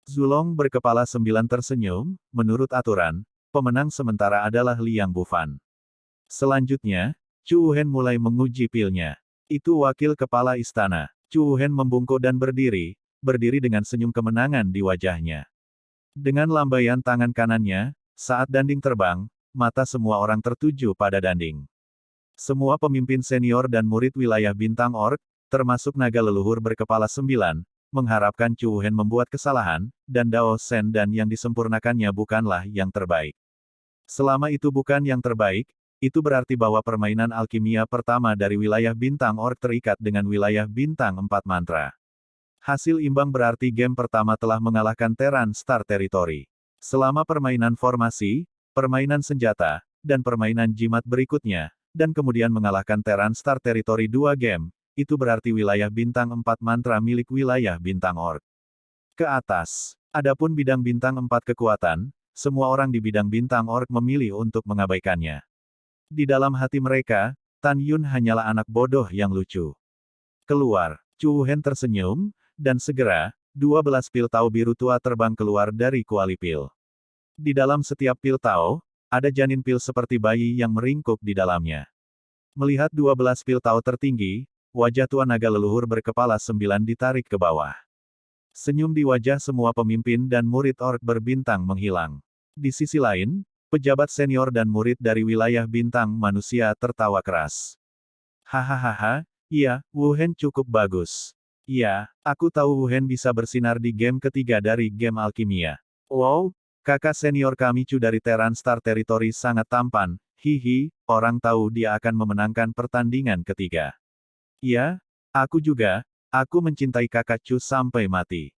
Speaker 1: Zulong berkepala 9 tersenyum, menurut aturan, pemenang sementara adalah Liang Bufan. Selanjutnya, Chu Wuhen mulai menguji pilnya. Itu wakil kepala istana. Chu Wuhen membungkuk dan berdiri dengan senyum kemenangan di wajahnya. Dengan lambaian tangan kanannya, saat danding terbang, mata semua orang tertuju pada danding. Semua pemimpin senior dan murid wilayah bintang orc, termasuk naga leluhur berkepala 9, mengharapkan Chu Wuhen membuat kesalahan, dan Dao Shen dan yang disempurnakannya bukanlah yang terbaik. Selama itu bukan yang terbaik, itu berarti bahwa permainan alkimia pertama dari wilayah bintang orc terikat dengan wilayah bintang 4 mantra. Hasil imbang berarti game pertama telah mengalahkan Terran Star Territory. Selama permainan formasi, permainan senjata, dan permainan jimat berikutnya, dan kemudian mengalahkan Terran Star Territory 2 game, itu berarti wilayah bintang 4 mantra milik wilayah bintang orc. Ke atas. Adapun bidang bintang 4 kekuatan, semua orang di bidang bintang orc memilih untuk mengabaikannya. Di dalam hati mereka, Tan Yun hanyalah anak bodoh yang lucu. Keluar. Chu Wuhen tersenyum, dan segera, 12 pil Tao biru tua terbang keluar dari kuali pil. Di dalam setiap pil Tao, ada janin pil seperti bayi yang meringkuk di dalamnya. Melihat 12 pil Tao tertinggi, wajah tua naga leluhur berkepala 9 ditarik ke bawah. Senyum di wajah semua pemimpin dan murid orc berbintang menghilang. Di sisi lain, pejabat senior dan murid dari wilayah bintang manusia tertawa keras. Hahaha, iya, Wuhen cukup bagus. Iya, aku tahu Wuhen bisa bersinar di game ketiga dari game alkimia. Wow, kakak senior kami Chu dari Terran Star Territory sangat tampan, hihi, orang tahu dia akan memenangkan pertandingan ketiga. Iya, aku juga, aku mencintai kakak Chu sampai mati.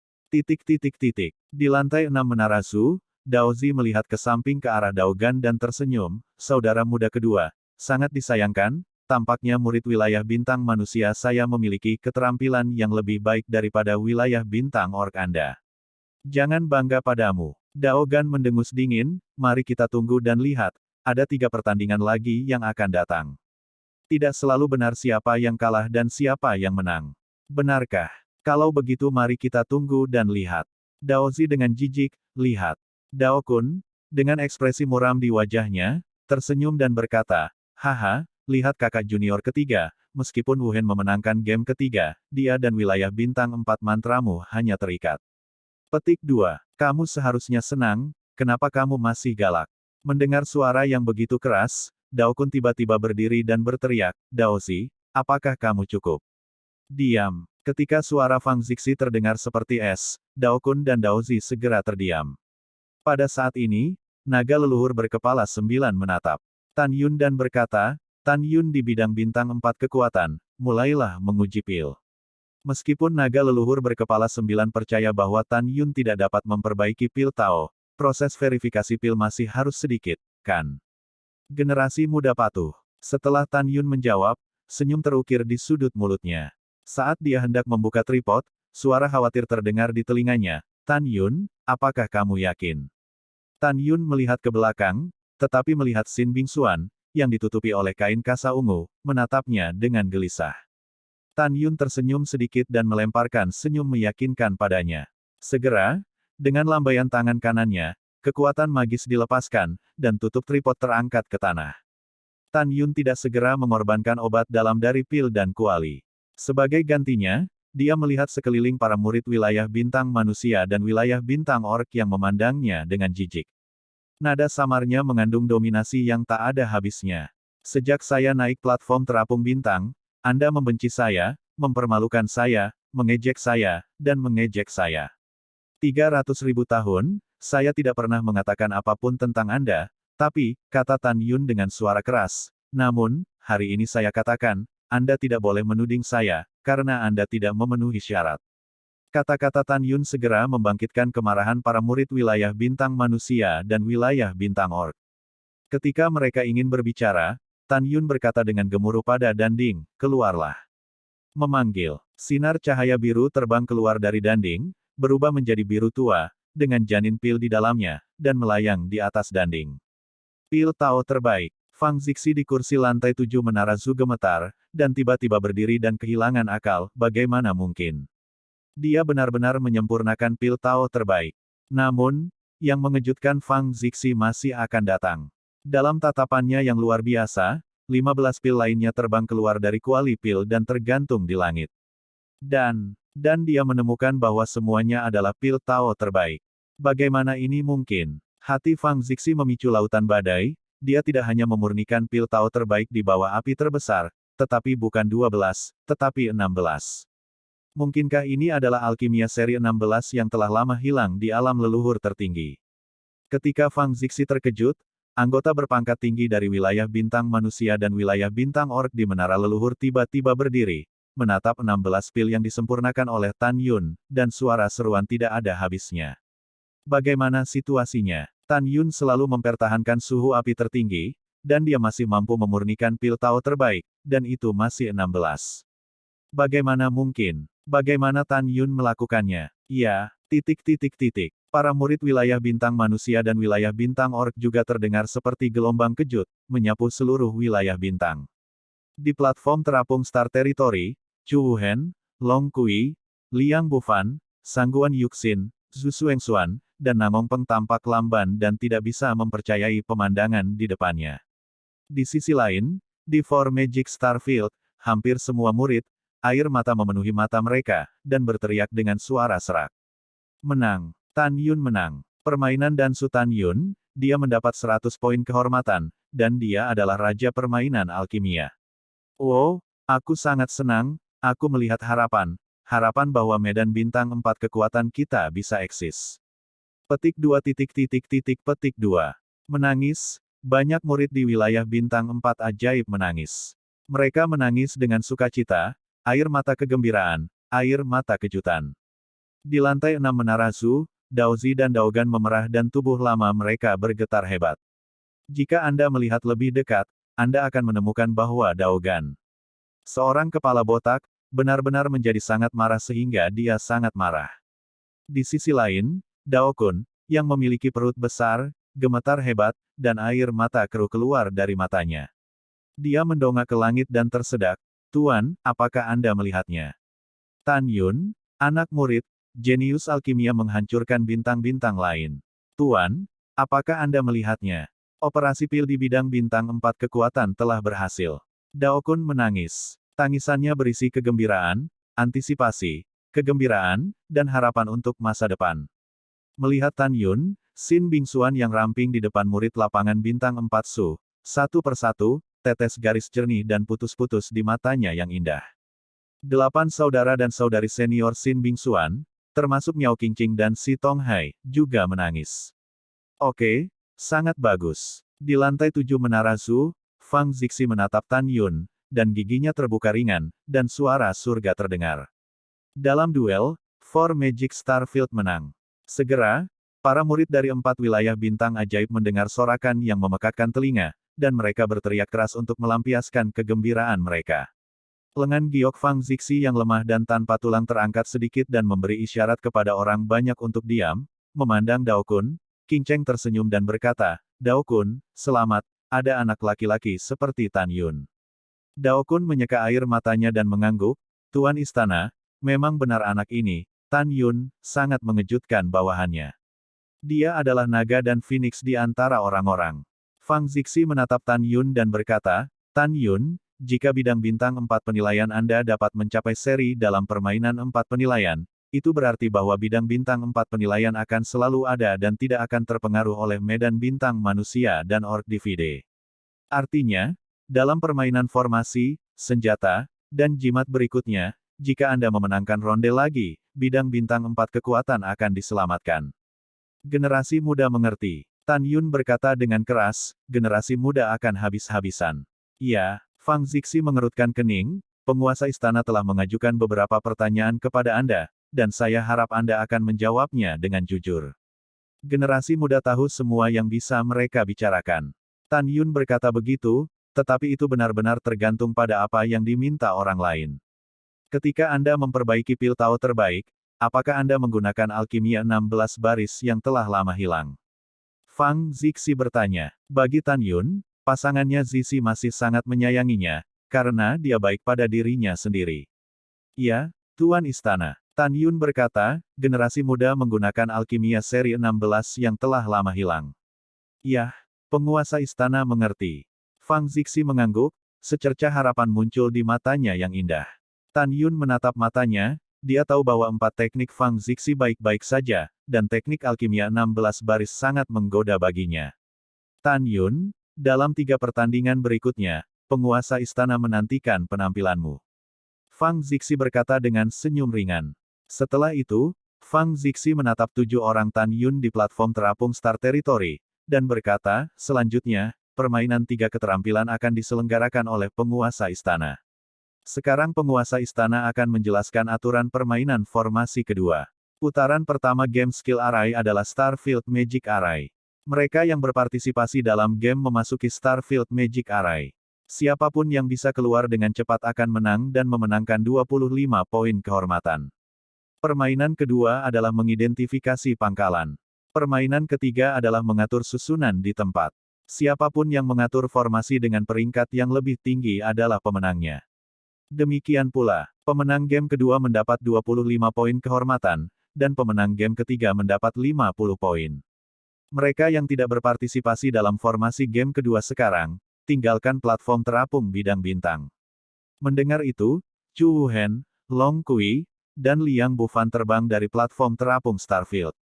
Speaker 1: Di lantai 6 menara Zu, Daozi melihat ke samping ke arah Daogan dan tersenyum, saudara muda kedua, sangat disayangkan, tampaknya murid wilayah bintang manusia saya memiliki keterampilan yang lebih baik daripada wilayah bintang orc Anda. Jangan bangga padamu. Daogan mendengus dingin, mari kita tunggu dan lihat, ada 3 pertandingan lagi yang akan datang. Tidak selalu benar siapa yang kalah dan siapa yang menang. Benarkah? Kalau begitu mari kita tunggu dan lihat. Daozi dengan jijik, lihat. Dao Kun, dengan ekspresi muram di wajahnya, tersenyum dan berkata, haha, lihat kakak junior ketiga, meskipun Wuhen memenangkan game ketiga, dia dan wilayah bintang 4 mantramu hanya terikat. Petik 2. Kamu seharusnya senang, kenapa kamu masih galak? Mendengar suara yang begitu keras, Dao Kun tiba-tiba berdiri dan berteriak, Daozi, apakah kamu cukup? Diam. Ketika suara Fang Zixi terdengar seperti es, Dao Kun dan Daozi segera terdiam. Pada saat ini, naga leluhur berkepala 9 menatap Tan Yun dan berkata, Tan Yun di bidang bintang 4 kekuatan, mulailah menguji pil. Meskipun naga leluhur berkepala 9 percaya bahwa Tan Yun tidak dapat memperbaiki pil Tao, proses verifikasi pil masih harus sedikit, kan? Generasi muda patuh. Setelah Tan Yun menjawab, senyum terukir di sudut mulutnya. Saat dia hendak membuka tripod, suara khawatir terdengar di telinganya, Tan Yun, apakah kamu yakin? Tan Yun melihat ke belakang, tetapi melihat Xin Bingxuan, yang ditutupi oleh kain kasa ungu, menatapnya dengan gelisah. Tan Yun tersenyum sedikit dan melemparkan senyum meyakinkan padanya. Segera, dengan lambaian tangan kanannya, kekuatan magis dilepaskan, dan tutup tripod terangkat ke tanah. Tan Yun tidak segera mengorbankan obat dalam dari pil dan kuali. Sebagai gantinya, dia melihat sekeliling para murid wilayah bintang manusia dan wilayah bintang orc yang memandangnya dengan jijik. Nada samarnya mengandung dominasi yang tak ada habisnya. Sejak saya naik platform terapung bintang, Anda membenci saya, mempermalukan saya, mengejek saya, dan mengejek saya. 300.000 tahun, saya tidak pernah mengatakan apapun tentang Anda, tapi, kata Tan Yun dengan suara keras, namun, hari ini saya katakan, Anda tidak boleh menuding saya, karena Anda tidak memenuhi syarat. Kata-kata Tan Yun segera membangkitkan kemarahan para murid wilayah bintang manusia dan wilayah bintang orc. Ketika mereka ingin berbicara, Tan Yun berkata dengan gemuruh pada Danding, keluarlah. Memanggil. Sinar cahaya biru terbang keluar dari Danding, berubah menjadi biru tua, dengan janin pil di dalamnya, dan melayang di atas Danding. Pil Tao terbaik. Fang Zixi di kursi lantai 7 menara Zu gemetar, dan tiba-tiba berdiri dan kehilangan akal, bagaimana mungkin? Dia benar-benar menyempurnakan pil Tao terbaik. Namun, yang mengejutkan Fang Zixi masih akan datang. Dalam tatapannya yang luar biasa, 15 pil lainnya terbang keluar dari kuali pil dan tergantung di langit. Dan dia menemukan bahwa semuanya adalah pil Tao terbaik. Bagaimana ini mungkin? Hati Fang Zixi memicu lautan badai, dia tidak hanya memurnikan pil Tao terbaik di bawah api terbesar, tetapi bukan 12, tetapi 16. Mungkinkah ini adalah alkimia seri 16 yang telah lama hilang di alam leluhur tertinggi? Ketika Fang Zixi terkejut, Anggota berpangkat tinggi dari wilayah bintang manusia dan wilayah bintang orc di menara leluhur tiba-tiba berdiri, menatap 16 pil yang disempurnakan oleh Tan Yun, dan suara seruan tidak ada habisnya. Bagaimana situasinya? Tan Yun selalu mempertahankan suhu api tertinggi, dan dia masih mampu memurnikan pil Tao terbaik, dan itu masih 16. Bagaimana mungkin? Bagaimana Tan Yun melakukannya? Ya, Para murid wilayah bintang manusia dan wilayah bintang orc juga terdengar seperti gelombang kejut, menyapu seluruh wilayah bintang. Di platform terapung Star Territory, Chu Wuhen, Long Kui, Liang Bufan, Sangguan Yuxin, Zhu Xuanxuan, dan Namong Peng tampak lamban dan tidak bisa mempercayai pemandangan di depannya. Di sisi lain, di Four Magic Starfield, hampir semua murid, air mata memenuhi mata mereka, dan berteriak dengan suara serak. Menang. Tan Yun menang. Permainan Dansu Tan Yun, dia mendapat 100 poin kehormatan, dan dia adalah raja permainan alkimia. Wow, aku sangat senang, aku melihat harapan bahwa medan bintang 4 kekuatan kita bisa eksis. Petik 2. Menangis, banyak murid di wilayah bintang 4 ajaib menangis. Mereka menangis dengan sukacita, air mata kegembiraan, air mata kejutan. Di lantai 6 menara Zhu, Daozi dan Daogan memerah dan tubuh lama mereka bergetar hebat. Jika Anda melihat lebih dekat, Anda akan menemukan bahwa Daogan, seorang kepala botak, benar-benar menjadi sangat marah sehingga dia sangat marah. Di sisi lain, Dao Kun, yang memiliki perut besar, gemetar hebat, dan air mata keruh keluar dari matanya. Dia mendongak ke langit dan tersedak, "Tuan, apakah Anda melihatnya?" Tan Yun, anak murid, jenius alkimia menghancurkan bintang-bintang lain. "Tuan, apakah Anda melihatnya? Operasi pil di bidang bintang 4 kekuatan telah berhasil." Dao Kun menangis. Tangisannya berisi kegembiraan, antisipasi, kegembiraan, dan harapan untuk masa depan. Melihat Tan Yun, Xin Bingxuan yang ramping di depan murid lapangan bintang 4 Su, satu persatu, tetes garis jernih dan putus-putus di matanya yang indah. 8 saudara dan saudari senior Xin Bingxuan, termasuk Miao Qingqing dan Si Tonghai, juga menangis. Oke, sangat bagus. Di lantai 7 menara Zhu, Fang Zixi menatap Tan Yun, dan giginya terbuka ringan, dan suara surga terdengar. Dalam duel, Four Magic Starfield menang. Segera, para murid dari 4 wilayah bintang ajaib mendengar sorakan yang memekakkan telinga, dan mereka berteriak keras untuk melampiaskan kegembiraan mereka. Lengan giok Fang Zixi yang lemah dan tanpa tulang terangkat sedikit dan memberi isyarat kepada orang banyak untuk diam, memandang Dao Kun. Qing Cheng tersenyum dan berkata, "Dao Kun, selamat, ada anak laki-laki seperti Tan Yun." Dao Kun menyeka air matanya dan mengangguk, "Tuan Istana, memang benar anak ini, Tan Yun, sangat mengejutkan bawahannya. Dia adalah naga dan phoenix di antara orang-orang." Fang Zixi menatap Tan Yun dan berkata, "Tan Yun, jika bidang bintang 4 penilaian Anda dapat mencapai seri dalam permainan 4 penilaian, itu berarti bahwa bidang bintang 4 penilaian akan selalu ada dan tidak akan terpengaruh oleh medan bintang manusia dan orc divide. Artinya, dalam permainan formasi, senjata, dan jimat berikutnya, jika Anda memenangkan ronde lagi, bidang bintang 4 kekuatan akan diselamatkan." Generasi muda mengerti. Tan Yun berkata dengan keras, generasi muda akan habis-habisan. "Ya." Fang Zixi mengerutkan kening, "Penguasa istana telah mengajukan beberapa pertanyaan kepada Anda, dan saya harap Anda akan menjawabnya dengan jujur. Generasi muda tahu semua yang bisa mereka bicarakan." Tan Yun berkata begitu, tetapi itu benar-benar tergantung pada apa yang diminta orang lain. Ketika Anda memperbaiki pil Tao terbaik, apakah Anda menggunakan alkimia 16 baris yang telah lama hilang? Fang Zixi bertanya. Bagi Tan Yun, pasangannya Zixi masih sangat menyayanginya, karena dia baik pada dirinya sendiri. "Ya, Tuan Istana." Tan Yun berkata, generasi muda menggunakan alkimia seri 16 yang telah lama hilang. "Yah, penguasa istana mengerti." Fang Zixi mengangguk, secercah harapan muncul di matanya yang indah. Tan Yun menatap matanya, dia tahu bahwa 4 teknik Fang Zixi baik-baik saja, dan teknik alkimia 16 baris sangat menggoda baginya. "Tan Yun, dalam 3 pertandingan berikutnya, penguasa istana menantikan penampilanmu." Fang Zixi berkata dengan senyum ringan. Setelah itu, Fang Zixi menatap 7 orang Tan Yun di platform terapung Star Territory, dan berkata, selanjutnya, permainan 3 keterampilan akan diselenggarakan oleh penguasa istana. Sekarang penguasa istana akan menjelaskan aturan permainan formasi kedua. Putaran pertama game skill array adalah Starfield Magic Array. Mereka yang berpartisipasi dalam game memasuki Starfield Magic Array. Siapapun yang bisa keluar dengan cepat akan menang dan memenangkan 25 poin kehormatan. Permainan kedua adalah mengidentifikasi pangkalan. Permainan ketiga adalah mengatur susunan di tempat. Siapapun yang mengatur formasi dengan peringkat yang lebih tinggi adalah pemenangnya. Demikian pula, pemenang game kedua mendapat 25 poin kehormatan, dan pemenang game ketiga mendapat 50 poin. Mereka yang tidak berpartisipasi dalam formasi game kedua sekarang, tinggalkan platform terapung bidang bintang. Mendengar itu, Chu Wuhen, Long Kui, dan Liang Bufan terbang dari platform terapung Starfield.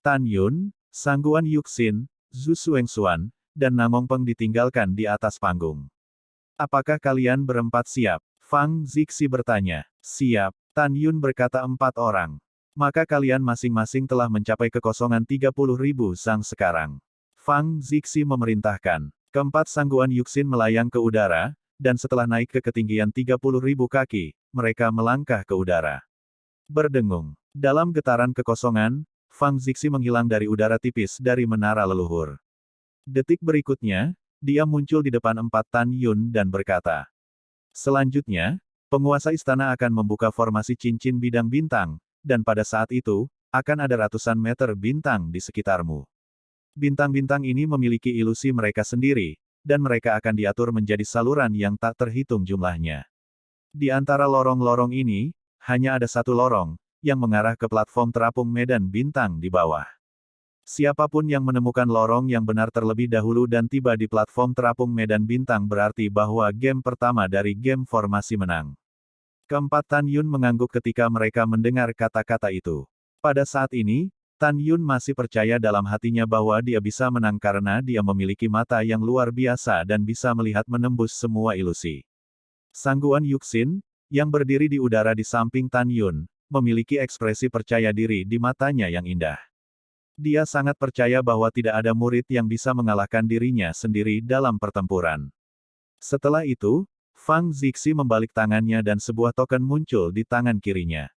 Speaker 1: Tan Yun, Sangguan Yuxin, Zhu Xuanxuan, dan Namong Peng ditinggalkan di atas panggung. Apakah kalian berempat siap? Fang Zixi bertanya. Siap, Tan Yun berkata 4 orang. Maka kalian masing-masing telah mencapai kekosongan 30.000 sang sekarang. Fang Zixi memerintahkan. Keempat Sangguan Yuxin melayang ke udara, dan setelah naik ke ketinggian 30.000 kaki, mereka melangkah ke udara. Berdengung. Dalam getaran kekosongan, Fang Zixi menghilang dari udara tipis dari menara leluhur. Detik berikutnya, dia muncul di depan 4 Tan Yun dan berkata. Selanjutnya, penguasa istana akan membuka formasi cincin bidang bintang, dan pada saat itu, akan ada ratusan meter bintang di sekitarmu. Bintang-bintang ini memiliki ilusi mereka sendiri, dan mereka akan diatur menjadi saluran yang tak terhitung jumlahnya. Di antara lorong-lorong ini, hanya ada satu lorong, yang mengarah ke platform terapung medan bintang di bawah. Siapapun yang menemukan lorong yang benar terlebih dahulu dan tiba di platform terapung medan bintang berarti bahwa game pertama dari game formasi menang. Keempat Tan Yun mengangguk ketika mereka mendengar kata-kata itu. Pada saat ini, Tan Yun masih percaya dalam hatinya bahwa dia bisa menang karena dia memiliki mata yang luar biasa dan bisa melihat menembus semua ilusi. Sangguan Yuxin, yang berdiri di udara di samping Tan Yun, memiliki ekspresi percaya diri di matanya yang indah. Dia sangat percaya bahwa tidak ada murid yang bisa mengalahkan dirinya sendiri dalam pertempuran. Setelah itu, Fang Zixi membalik tangannya dan sebuah token muncul di tangan kirinya.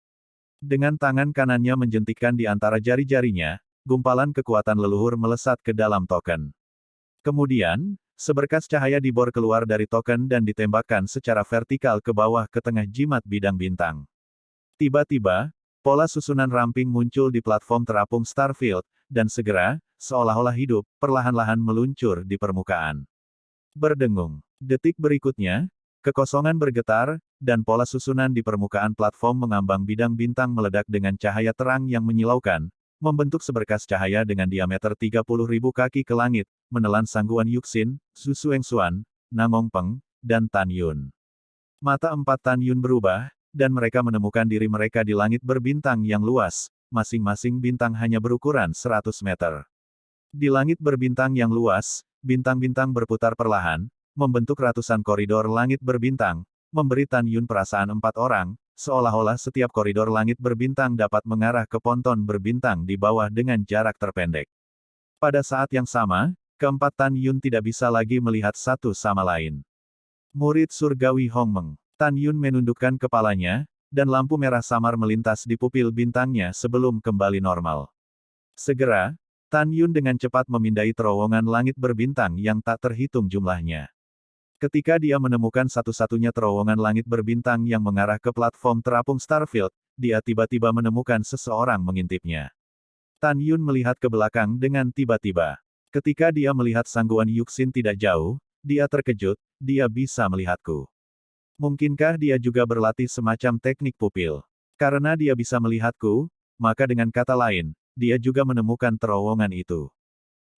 Speaker 1: Dengan tangan kanannya menjentikkan di antara jari-jarinya, gumpalan kekuatan leluhur melesat ke dalam token. Kemudian, seberkas cahaya dibor keluar dari token dan ditembakkan secara vertikal ke bawah ke tengah jimat bidang bintang. Tiba-tiba, pola susunan ramping muncul di platform terapung Starfield, dan segera, seolah-olah hidup, perlahan-lahan meluncur di permukaan. Berdengung. Detik berikutnya, kekosongan bergetar, dan pola susunan di permukaan platform mengambang bidang bintang meledak dengan cahaya terang yang menyilaukan, membentuk seberkas cahaya dengan diameter 30.000 kaki ke langit, menelan Sangguan Yuxin, Zhu Xuanxuan, Namong Peng, dan Tan Yun. Mata 4 Tan Yun berubah, dan mereka menemukan diri mereka di langit berbintang yang luas, masing-masing bintang hanya berukuran 100 meter. Di langit berbintang yang luas, bintang-bintang berputar perlahan, membentuk ratusan koridor langit berbintang, memberi Tan Yun perasaan 4 orang, seolah-olah setiap koridor langit berbintang dapat mengarah ke ponton berbintang di bawah dengan jarak terpendek. Pada saat yang sama, keempat Tan Yun tidak bisa lagi melihat satu sama lain. Murid surgawi Hongmeng. Tan Yun menundukkan kepalanya, dan lampu merah samar melintas di pupil bintangnya sebelum kembali normal. Segera, Tan Yun dengan cepat memindai terowongan langit berbintang yang tak terhitung jumlahnya. Ketika dia menemukan satu-satunya terowongan langit berbintang yang mengarah ke platform terapung Starfield, dia tiba-tiba menemukan seseorang mengintipnya. Tan Yun melihat ke belakang dengan tiba-tiba. Ketika dia melihat Sangguan Yuxin tidak jauh, dia terkejut, dia bisa melihatku. Mungkinkah dia juga berlatih semacam teknik pupil? Karena dia bisa melihatku, maka dengan kata lain, dia juga menemukan terowongan itu.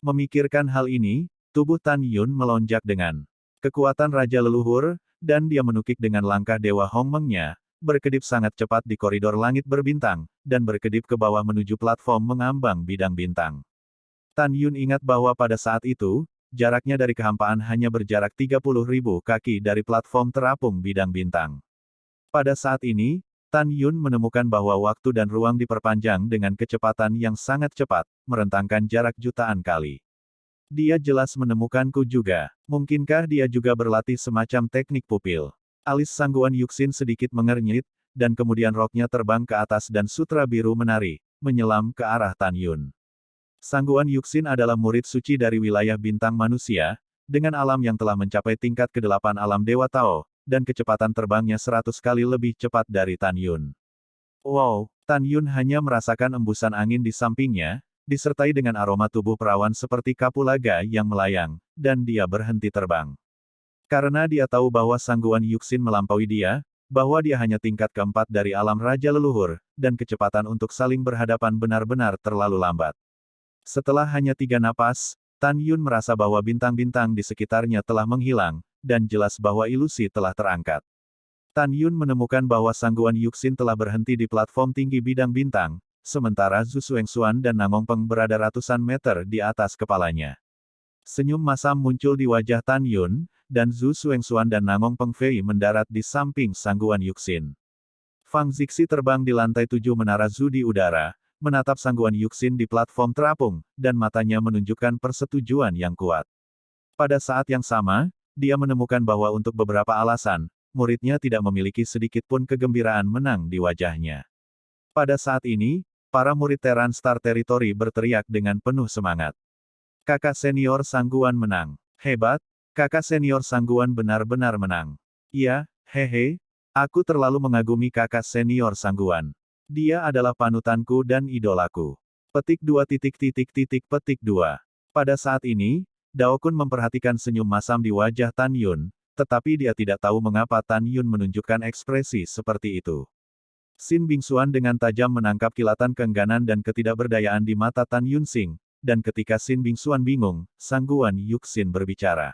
Speaker 1: Memikirkan hal ini, tubuh Tan Yun melonjak dengan kekuatan Raja Leluhur, dan dia menukik dengan langkah Dewa Hongmengnya, berkedip sangat cepat di koridor langit berbintang, dan berkedip ke bawah menuju platform mengambang bidang bintang. Tan Yun ingat bahwa pada saat itu, jaraknya dari kehampaan hanya berjarak 30.000 kaki dari platform terapung bidang bintang. Pada saat ini, Tan Yun menemukan bahwa waktu dan ruang diperpanjang dengan kecepatan yang sangat cepat, merentangkan jarak jutaan kali. Dia jelas menemukanku juga. Mungkinkah dia juga berlatih semacam teknik pupil? Alis Sangguan Yuxin sedikit mengernyit, dan kemudian roknya terbang ke atas dan sutra biru menari, menyelam ke arah Tan Yun. Sangguan Yuxin adalah murid suci dari wilayah bintang manusia, dengan alam yang telah mencapai tingkat ke-8 alam Dewa Tao, dan kecepatan terbangnya 100 kali lebih cepat dari Tan Yun. Wow, Tan Yun hanya merasakan embusan angin di sampingnya, disertai dengan aroma tubuh perawan seperti kapulaga yang melayang, dan dia berhenti terbang. Karena dia tahu bahwa Sangguan Yuxin melampaui dia, bahwa dia hanya tingkat keempat dari alam Raja Leluhur, dan kecepatan untuk saling berhadapan benar-benar terlalu lambat. Setelah hanya 3 napas, Tan Yun merasa bahwa bintang-bintang di sekitarnya telah menghilang, dan jelas bahwa ilusi telah terangkat. Tan Yun menemukan bahwa Sangguan Yuxin telah berhenti di platform tinggi bidang bintang, sementara Zhu Xuanxuan dan Namong Peng berada ratusan meter di atas kepalanya. Senyum masam muncul di wajah Tan Yun, dan Zhu Xuanxuan dan Namong Peng Fei mendarat di samping Sangguan Yuxin. Fang Zixi terbang di lantai 7 menara Zhu di udara, menatap Sangguan Yuxin di platform terapung, dan matanya menunjukkan persetujuan yang kuat. Pada saat yang sama, dia menemukan bahwa untuk beberapa alasan, muridnya tidak memiliki sedikit pun kegembiraan menang di wajahnya. Pada saat ini, para murid Terran Star Territory berteriak dengan penuh semangat. Kakak senior Sangguan menang. Hebat, kakak senior Sangguan benar-benar menang. Iya, hehe, aku terlalu mengagumi kakak senior Sangguan. Dia adalah panutanku dan idolaku. Petik 2 petik 2. Pada saat ini, Dao Kun memperhatikan senyum masam di wajah Tan Yun, tetapi dia tidak tahu mengapa Tan Yun menunjukkan ekspresi seperti itu. Xin Bingxuan dengan tajam menangkap kilatan keengganan dan ketidakberdayaan di mata Tan Yun Xing, dan ketika Xin Bingxuan bingung, Sangguan Yuxin berbicara.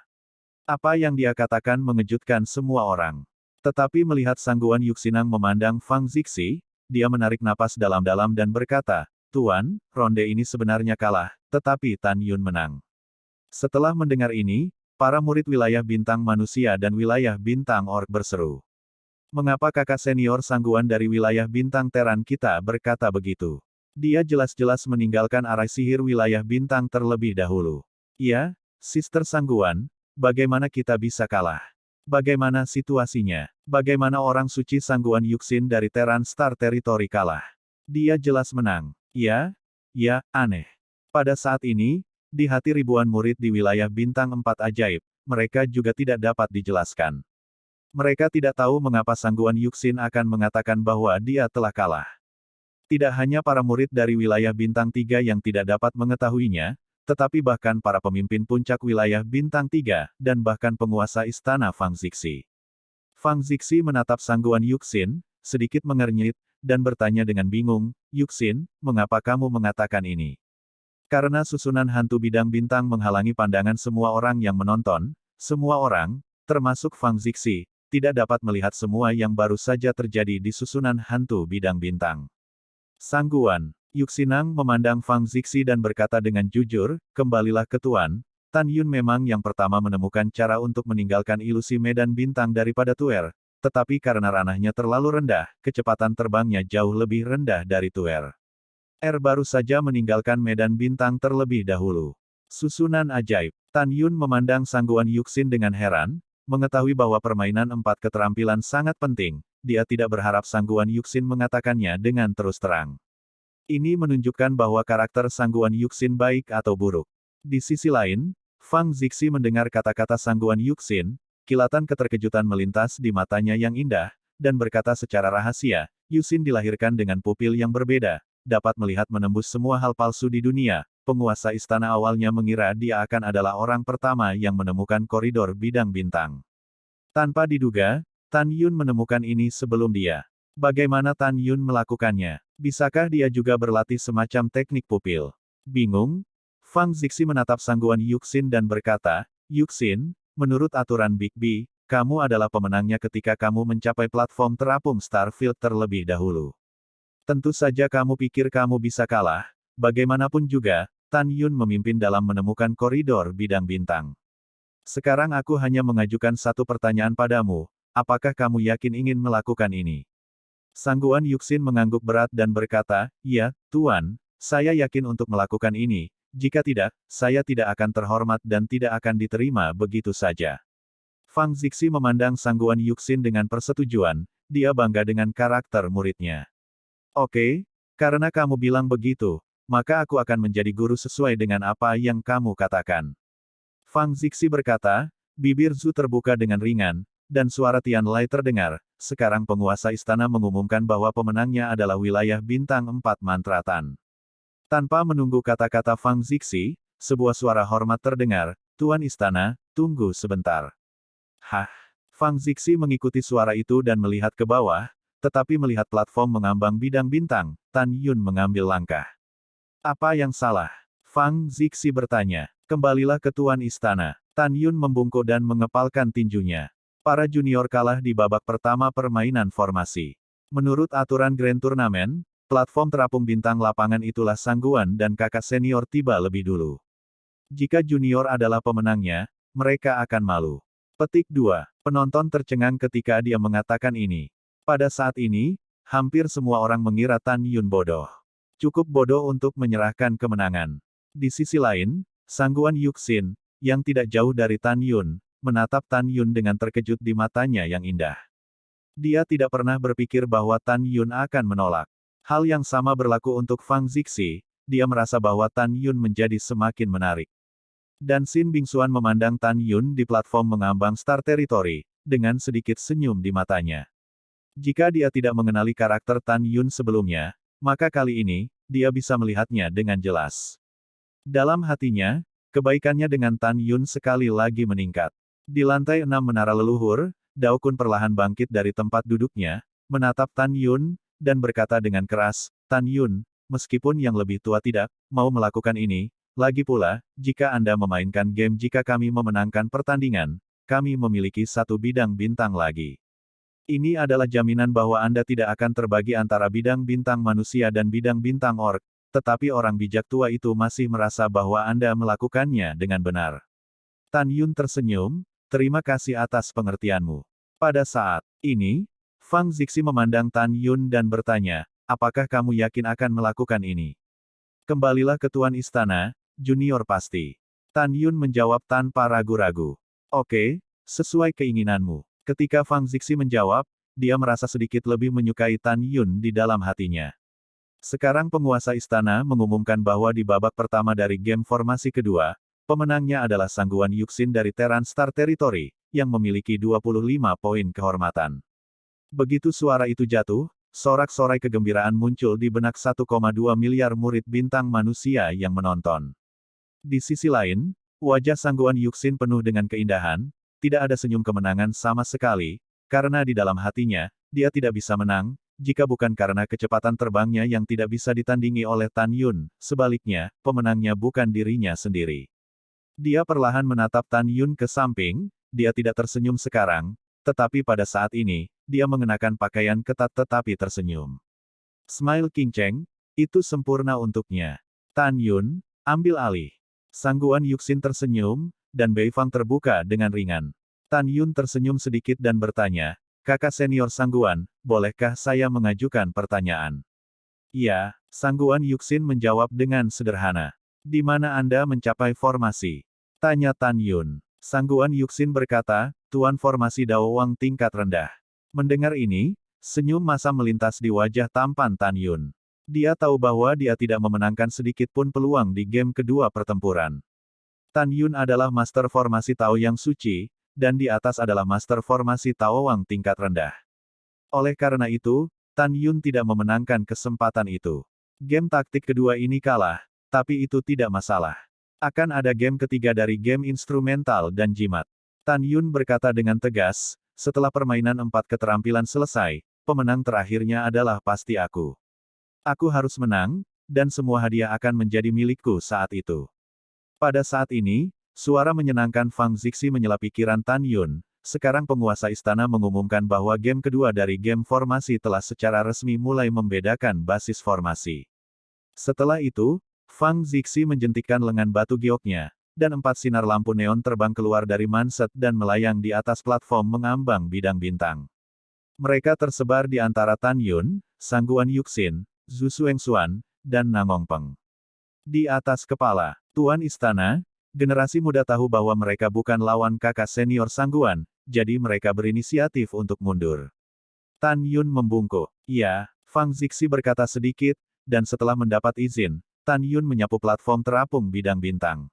Speaker 1: Apa yang dia katakan mengejutkan semua orang. Tetapi melihat Sangguan Yuxinang memandang Fang Zixi, dia menarik napas dalam-dalam dan berkata, "Tuan, ronde ini sebenarnya kalah, tetapi Tan Yun menang." Setelah mendengar ini, para murid wilayah bintang manusia dan wilayah bintang orc berseru. Mengapa kakak senior Sangguan dari wilayah bintang Teran kita berkata begitu? Dia jelas-jelas meninggalkan arah sihir wilayah bintang terlebih dahulu. Ya, Sister Sangguan, bagaimana kita bisa kalah? Bagaimana situasinya? Bagaimana orang suci Sangguan Yuxin dari Terran Star Territory kalah? Dia jelas menang. Ya, aneh. Pada saat ini, di hati ribuan murid di wilayah bintang 4 ajaib, mereka juga tidak dapat dijelaskan. Mereka tidak tahu mengapa Sangguan Yuxin akan mengatakan bahwa dia telah kalah. Tidak hanya para murid dari wilayah bintang 3 yang tidak dapat mengetahuinya, tetapi bahkan para pemimpin puncak wilayah bintang 3, dan bahkan penguasa istana Fang Zixi. Fang Zixi menatap Sangguan Yuxin, sedikit mengernyit, dan bertanya dengan bingung, "Yuxin, mengapa kamu mengatakan ini?" Karena susunan hantu bidang bintang menghalangi pandangan semua orang yang menonton, semua orang, termasuk Fang Zixi, tidak dapat melihat semua yang baru saja terjadi di susunan hantu bidang bintang. Sangguan Yuxinang memandang Fang Zixi dan berkata dengan jujur, "Kembalilah ke Tuan, Tan Yun memang yang pertama menemukan cara untuk meninggalkan ilusi medan bintang daripada Tuer, tetapi karena ranahnya terlalu rendah, kecepatan terbangnya jauh lebih rendah dari Tuer. Baru saja meninggalkan medan bintang terlebih dahulu." Susunan ajaib. Tan Yun memandang Sangguan Yuxin dengan heran, mengetahui bahwa permainan 4 keterampilan sangat penting, dia tidak berharap Sangguan Yuxin mengatakannya dengan terus terang. Ini menunjukkan bahwa karakter Sangguan Yuxin baik atau buruk. Di sisi lain, Fang Zixi mendengar kata-kata Sangguan Yuxin, kilatan keterkejutan melintas di matanya yang indah, dan berkata secara rahasia, "Yuxin dilahirkan dengan pupil yang berbeda, dapat melihat menembus semua hal palsu di dunia." Penguasa istana awalnya mengira dia akan adalah orang pertama yang menemukan koridor bidang bintang. Tanpa diduga, Tan Yun menemukan ini sebelum dia. Bagaimana Tan Yun melakukannya? Bisakah dia juga berlatih semacam teknik pupil? Bingung? Fang Zixi menatap Sangguan Yuxin dan berkata, "Yuxin, menurut aturan Big B, kamu adalah pemenangnya ketika kamu mencapai platform terapung Starfield terlebih dahulu. Tentu saja kamu pikir kamu bisa kalah. Bagaimanapun juga, Tan Yun memimpin dalam menemukan koridor bidang bintang. Sekarang aku hanya mengajukan satu pertanyaan padamu, apakah kamu yakin ingin melakukan ini?" Sangguan Yuxin mengangguk berat dan berkata, "Ya, Tuan, saya yakin untuk melakukan ini." Jika tidak, saya tidak akan terhormat dan tidak akan diterima begitu saja. Fang Zixi memandang Sangguan Yuxin dengan persetujuan, dia bangga dengan karakter muridnya. Oke, karena kamu bilang begitu, maka aku akan menjadi guru sesuai dengan apa yang kamu katakan. Fang Zixi berkata, bibir Zhu terbuka dengan ringan, dan suara Tian Lai terdengar. Sekarang penguasa istana mengumumkan bahwa pemenangnya adalah wilayah bintang 4 mantra Tan. Tanpa menunggu kata-kata Fang Zixi, sebuah suara hormat terdengar, Tuan Istana, tunggu sebentar. Hah? Fang Zixi mengikuti suara itu dan melihat ke bawah, tetapi melihat platform mengambang bidang bintang, Tan Yun mengambil langkah. Apa yang salah? Fang Zixi bertanya. Kembalilah ke Tuan Istana. Tan Yun membungkuk dan mengepalkan tinjunya. Para junior kalah di babak pertama permainan formasi. Menurut aturan Grand Turnamen, platform terapung bintang lapangan itulah Sangguan dan kakak senior tiba lebih dulu. Jika junior adalah pemenangnya, mereka akan malu. Petik 2. Penonton tercengang ketika dia mengatakan ini. Pada saat ini, hampir semua orang mengira Tan Yun bodoh. Cukup bodoh untuk menyerahkan kemenangan. Di sisi lain, Sangguan Yuxin, yang tidak jauh dari Tan Yun, menatap Tan Yun dengan terkejut di matanya yang indah. Dia tidak pernah berpikir bahwa Tan Yun akan menolak. Hal yang sama berlaku untuk Fang Zixi, dia merasa bahwa Tan Yun menjadi semakin menarik. Dan Xin Bingxuan memandang Tan Yun di platform mengambang Star Territory, dengan sedikit senyum di matanya. Jika dia tidak mengenali karakter Tan Yun sebelumnya, maka kali ini, dia bisa melihatnya dengan jelas. Dalam hatinya, kebaikannya dengan Tan Yun sekali lagi meningkat. Di lantai 6 menara leluhur, Dao Kun perlahan bangkit dari tempat duduknya, menatap Tan Yun, dan berkata dengan keras, Tan Yun, meskipun yang lebih tua tidak mau melakukan ini, lagi pula, jika Anda memainkan game jika kami memenangkan pertandingan, kami memiliki satu bidang bintang lagi. Ini adalah jaminan bahwa Anda tidak akan terbagi antara bidang bintang manusia dan bidang bintang orc, tetapi orang bijak tua itu masih merasa bahwa Anda melakukannya dengan benar. Tan Yun tersenyum, terima kasih atas pengertianmu. Pada saat ini, Fang Zixi memandang Tan Yun dan bertanya, apakah kamu yakin akan melakukan ini? Kembalilah ke Tuan Istana, junior pasti. Tan Yun menjawab tanpa ragu-ragu. Oke, sesuai keinginanmu. Ketika Fang Zixi menjawab, dia merasa sedikit lebih menyukai Tan Yun di dalam hatinya. Sekarang penguasa istana mengumumkan bahwa di babak pertama dari game formasi kedua, pemenangnya adalah Sangguan Yuxin dari Terran Star Territory, yang memiliki 25 poin kehormatan. Begitu suara itu jatuh, sorak-sorai kegembiraan muncul di benak 1,2 miliar murid bintang manusia yang menonton. Di sisi lain, wajah Sangguan Yuxin penuh dengan keindahan, tidak ada senyum kemenangan sama sekali, karena di dalam hatinya, dia tidak bisa menang, jika bukan karena kecepatan terbangnya yang tidak bisa ditandingi oleh Tan Yun, sebaliknya, pemenangnya bukan dirinya sendiri. Dia perlahan menatap Tan Yun ke samping, dia tidak tersenyum sekarang, tetapi pada saat ini, dia mengenakan pakaian ketat tetapi tersenyum. Smile King Cheng, itu sempurna untuknya. Tan Yun, ambil alih. Sangguan Yuxin tersenyum, dan Bei Fang terbuka dengan ringan. Tan Yun tersenyum sedikit dan bertanya, kakak senior Sangguan, bolehkah saya mengajukan pertanyaan? Iya, Sangguan Yuxin menjawab dengan sederhana. Di mana Anda mencapai formasi? Tanya Tan Yun. Sangguan Yuxin berkata, Tuan formasi Dao Wang tingkat rendah. Mendengar ini, senyum masam melintas di wajah tampan Tan Yun. Dia tahu bahwa dia tidak memenangkan sedikit pun peluang di game kedua pertempuran. Tan Yun adalah master formasi Tao yang suci, dan di atas adalah master formasi Tao Wang tingkat rendah. Oleh karena itu, Tan Yun tidak memenangkan kesempatan itu. Game taktik kedua ini kalah, tapi itu tidak masalah. Akan ada game ketiga dari game instrumental dan jimat. Tan Yun berkata dengan tegas, setelah permainan 4 keterampilan selesai, pemenang terakhirnya adalah pasti aku. Aku harus menang, dan semua hadiah akan menjadi milikku saat itu. Pada saat ini, suara menyenangkan Fang Zixi menyela pikiran Tan Yun. Sekarang penguasa istana mengumumkan bahwa game kedua dari game formasi telah secara resmi mulai membedakan basis formasi. Setelah itu, Fang Zixi menjentikkan lengan batu gioknya, dan 4 sinar lampu neon terbang keluar dari manset dan melayang di atas platform mengambang bidang bintang. Mereka tersebar di antara Tan Yun, Sangguan Yuxin, Zhu Xuengxuan, dan Nangong Peng. Di atas kepala, Tuan Istana, generasi muda tahu bahwa mereka bukan lawan kakak senior Sangguan, jadi mereka berinisiatif untuk mundur. Tan Yun membungkuk. Ya, Fang Zixi berkata sedikit, dan setelah mendapat izin, Tan Yun menyapu platform terapung bidang bintang.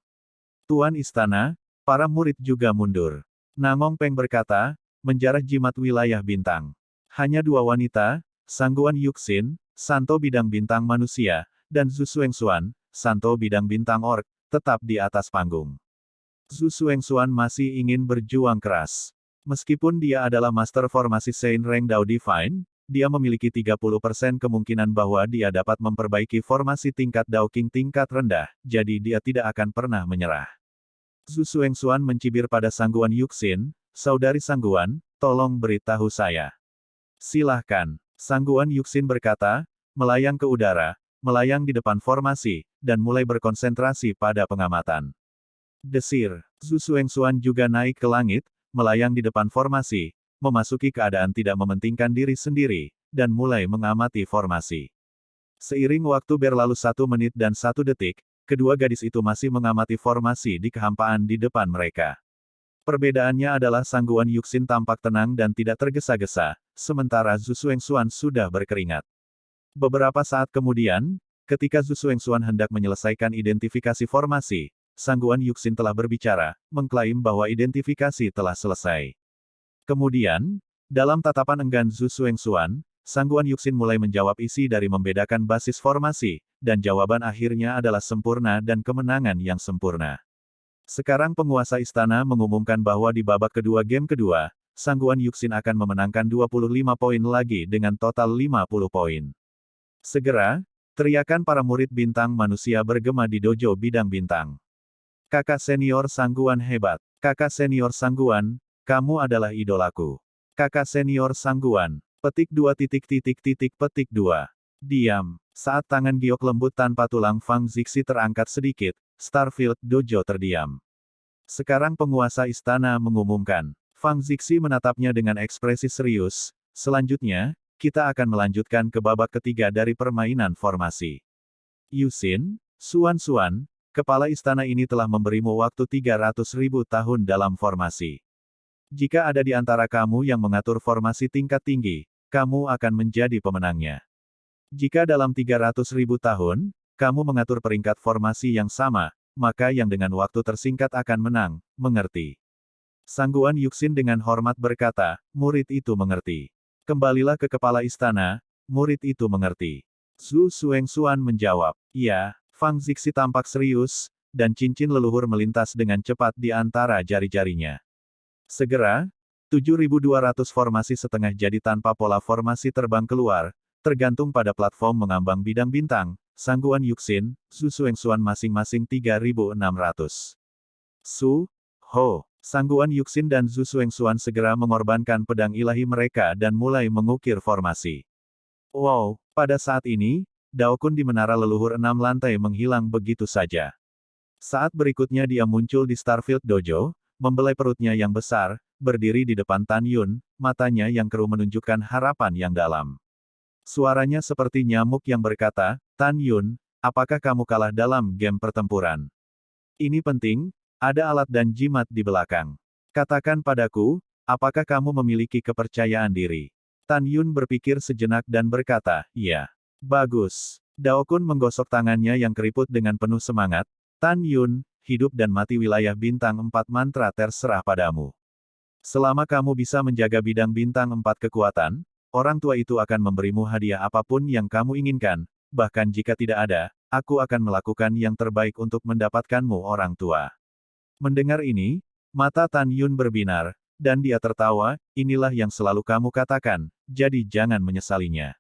Speaker 1: Tuan Istana, para murid juga mundur. Nangong Peng berkata, menjarah jimat wilayah bintang. Hanya dua wanita, Sangguan Yuxin, Santo bidang bintang manusia, dan Zhu Xuanxuan, Santo bidang bintang orc, tetap di atas panggung. Zhu Xuanxuan masih ingin berjuang keras. Meskipun dia adalah master formasi Saint Rank Dao Divine, dia memiliki 30% kemungkinan bahwa dia dapat memperbaiki formasi tingkat Dao King tingkat rendah, jadi dia tidak akan pernah menyerah. Zhu Xuanxuan mencibir pada Sangguan Yuxin, saudari Sangguan, tolong beritahu saya. Silahkan, Sangguan Yuxin berkata, melayang ke udara, melayang di depan formasi, dan mulai berkonsentrasi pada pengamatan. Desir, Zhu Xuanxuan juga naik ke langit, melayang di depan formasi, memasuki keadaan tidak mementingkan diri sendiri, dan mulai mengamati formasi. Seiring waktu berlalu 1 menit dan 1 detik, kedua gadis itu masih mengamati formasi di kehampaan di depan mereka. Perbedaannya adalah Sangguan Yuxin tampak tenang dan tidak tergesa-gesa, sementara Zhu Xuanxuan sudah berkeringat. Beberapa saat kemudian, ketika Zhu Xuanxuan hendak menyelesaikan identifikasi formasi, Sangguan Yuxin telah berbicara, mengklaim bahwa identifikasi telah selesai. Kemudian, dalam tatapan enggan Zhu Xuanxuan, Sangguan Yuxin mulai menjawab isi dari membedakan basis formasi, dan jawaban akhirnya adalah sempurna dan kemenangan yang sempurna. Sekarang penguasa istana mengumumkan bahwa di babak kedua game kedua, Sangguan Yuxin akan memenangkan 25 poin lagi dengan total 50 poin. Segera, teriakan para murid bintang manusia bergema di dojo bidang bintang. Kakak senior Sangguan hebat. Kakak senior Sangguan, kamu adalah idolaku. Kakak senior Sangguan. Petik 2 petik 2. Diam. Saat tangan giok lembut tanpa tulang Fang Zixi terangkat sedikit, Starfield Dojo terdiam. Sekarang penguasa istana mengumumkan. Fang Zixi menatapnya dengan ekspresi serius. Selanjutnya, kita akan melanjutkan ke babak ketiga dari permainan formasi. Yuxin, Xuanxuan, kepala istana ini telah memberimu waktu 300.000 tahun dalam formasi. Jika ada di antara kamu yang mengatur formasi tingkat tinggi, kamu akan menjadi pemenangnya. Jika dalam 300.000 tahun, kamu mengatur peringkat formasi yang sama, maka yang dengan waktu tersingkat akan menang, mengerti? Sangguan Yuxin dengan hormat berkata, murid itu mengerti. Kembalilah ke kepala istana, murid itu mengerti. Zhu Xuanxuan menjawab, iya. Fang Zixi tampak serius, dan cincin leluhur melintas dengan cepat di antara jari-jarinya. Segera, 7.200 formasi setengah jadi tanpa pola formasi terbang keluar, tergantung pada platform mengambang bidang bintang, Sangguan Yuxin, Zhu Xuanxuan masing-masing 3.600. Su, Ho, Sangguan Yuxin dan Zhu Xuanxuan segera mengorbankan pedang ilahi mereka dan mulai mengukir formasi. Wow, pada saat ini, Dao Kun di menara leluhur 6 lantai menghilang begitu saja. Saat berikutnya dia muncul di Starfield Dojo, membelai perutnya yang besar, berdiri di depan Tan Yun, matanya yang keruh menunjukkan harapan yang dalam. Suaranya seperti nyamuk yang berkata, Tan Yun, apakah kamu kalah dalam game pertempuran? Ini penting, ada alat dan jimat di belakang. Katakan padaku, apakah kamu memiliki kepercayaan diri? Tan Yun berpikir sejenak dan berkata, iya. Bagus. Dao Kun menggosok tangannya yang keriput dengan penuh semangat. Tan Yun, hidup dan mati wilayah bintang 4 mantra terserah padamu. Selama kamu bisa menjaga bidang bintang 4 kekuatan, orang tua itu akan memberimu hadiah apapun yang kamu inginkan, bahkan jika tidak ada, aku akan melakukan yang terbaik untuk mendapatkanmu orang tua. Mendengar ini, mata Tan Yun berbinar, dan dia tertawa, inilah yang selalu kamu katakan, jadi jangan menyesalinya.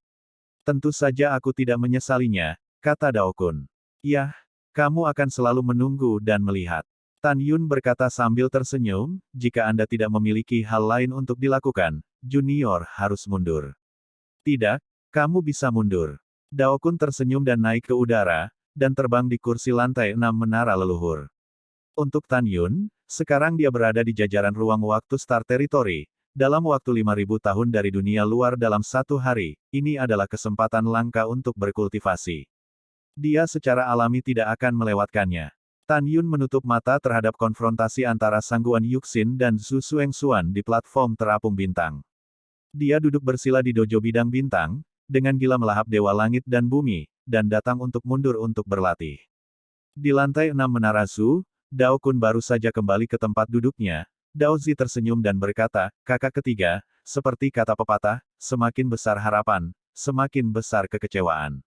Speaker 1: Tentu saja aku tidak menyesalinya, kata Dao Kun. Yah, kamu akan selalu menunggu dan melihat. Tan Yun berkata sambil tersenyum, jika Anda tidak memiliki hal lain untuk dilakukan, junior harus mundur. Tidak, kamu bisa mundur. Dao Kun tersenyum dan naik ke udara, dan terbang di kursi lantai 6 menara leluhur. Untuk Tan Yun, sekarang dia berada di jajaran ruang waktu Star Territory. Dalam waktu 5.000 tahun dari dunia luar dalam 1 hari, ini adalah kesempatan langka untuk berkultivasi. Dia secara alami tidak akan melewatkannya. Tan Yun menutup mata terhadap konfrontasi antara Sangguan Yuxin dan Zhu Xuengxuan di platform terapung bintang. Dia duduk bersila di dojo bidang bintang, dengan gila melahap dewa langit dan bumi, dan datang untuk mundur untuk berlatih. Di lantai 6 menara Zhu, Dao Kun baru saja kembali ke tempat duduknya. Dao Zi tersenyum dan berkata, kakak ketiga, seperti kata pepatah, semakin besar harapan, semakin besar kekecewaan.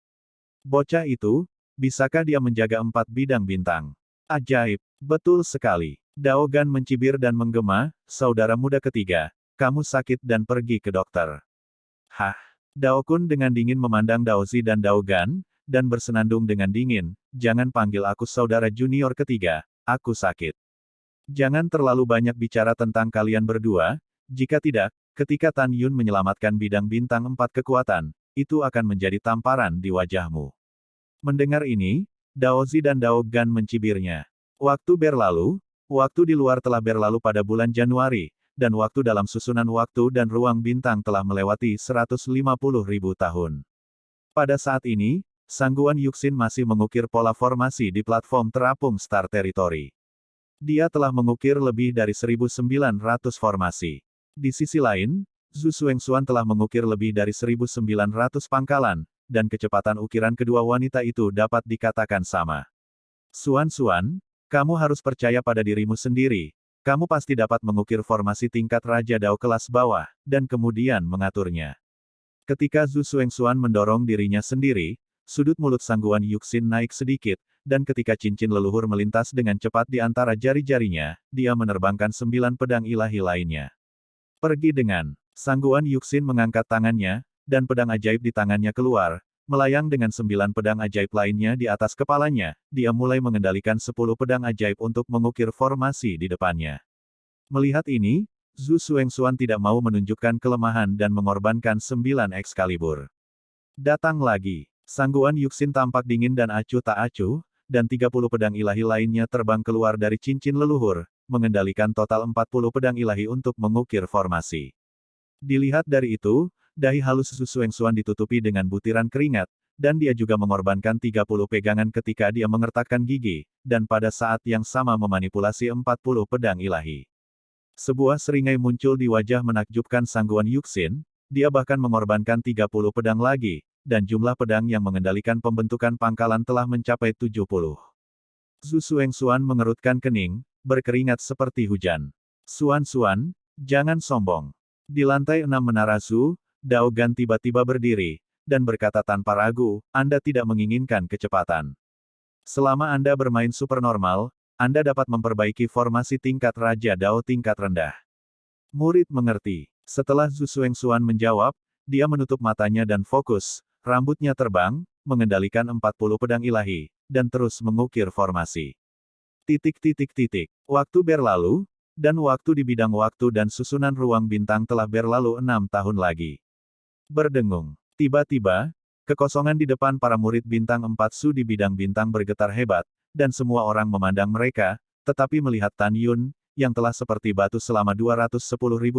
Speaker 1: Bocah itu, bisakah dia menjaga 4 bidang bintang? Ajaib, betul sekali. Dao Gan mencibir dan menggema, saudara muda ketiga, kamu sakit dan pergi ke dokter. Hah? Dao Kun dengan dingin memandang Dao Zi dan Dao Gan, dan bersenandung dengan dingin, jangan panggil aku saudara junior ketiga, aku sakit. Jangan terlalu banyak bicara tentang kalian berdua, jika tidak, ketika Tan Yun menyelamatkan bidang bintang 4 kekuatan, itu akan menjadi tamparan di wajahmu. Mendengar ini, Dao Zi dan Dao Gan mencibirnya. Waktu berlalu, waktu di luar telah berlalu pada bulan Januari, dan waktu dalam susunan waktu dan ruang bintang telah melewati 150.000 tahun. Pada saat ini, Sangguan Yuxin masih mengukir pola formasi di platform terapung Star Territory. Dia telah mengukir lebih dari 1.900 formasi. Di sisi lain, Zhu Xuengxuan telah mengukir lebih dari 1.900 pangkalan, dan kecepatan ukiran kedua wanita itu dapat dikatakan sama. Xuan, kamu harus percaya pada dirimu sendiri. Kamu pasti dapat mengukir formasi tingkat Raja Dao kelas bawah, dan kemudian mengaturnya. Ketika Zhu Xuengxuan mendorong dirinya sendiri, sudut mulut Sangguan Yuxin naik sedikit, dan ketika cincin leluhur melintas dengan cepat di antara jari-jarinya, dia menerbangkan 9 pedang ilahi lainnya. Pergi dengan. Sangguan Yuxin mengangkat tangannya, dan pedang ajaib di tangannya keluar, melayang dengan 9 pedang ajaib lainnya di atas kepalanya, dia mulai mengendalikan 10 pedang ajaib untuk mengukir formasi di depannya. Melihat ini, Zhu Xuengxuan tidak mau menunjukkan kelemahan dan mengorbankan 9 Excalibur. Datang lagi. Sangguan Yuxin tampak dingin dan acuh tak acuh, dan 30 pedang ilahi lainnya terbang keluar dari cincin leluhur, mengendalikan total 40 pedang ilahi untuk mengukir formasi. Dilihat dari itu, dahi halus Zhu Xuengxuan ditutupi dengan butiran keringat, dan dia juga mengorbankan 30 pegangan ketika dia mengertakkan gigi, dan pada saat yang sama memanipulasi 40 pedang ilahi. Sebuah seringai muncul di wajah menakjubkan Sangguan Yuxin, dia bahkan mengorbankan 30 pedang lagi, dan jumlah pedang yang mengendalikan pembentukan pangkalan telah mencapai 70. Zhu Xuengxuan mengerutkan kening, berkeringat seperti hujan. Xuan, jangan sombong. Di lantai 6 menara Zhu, Dao Gan tiba-tiba berdiri, dan berkata tanpa ragu, Anda tidak menginginkan kecepatan. Selama Anda bermain supernormal, Anda dapat memperbaiki formasi tingkat Raja Dao tingkat rendah. Murid mengerti. Setelah Zhu Xuengxuan menjawab, dia menutup matanya dan fokus, rambutnya terbang, mengendalikan 40 pedang ilahi, dan terus mengukir formasi. Waktu berlalu, dan waktu di bidang waktu dan susunan ruang bintang telah berlalu 6 tahun lagi. Berdengung. Tiba-tiba, kekosongan di depan para murid bintang 4 Su di bidang bintang bergetar hebat, dan semua orang memandang mereka, tetapi melihat Tan Yun, yang telah seperti batu selama 210.000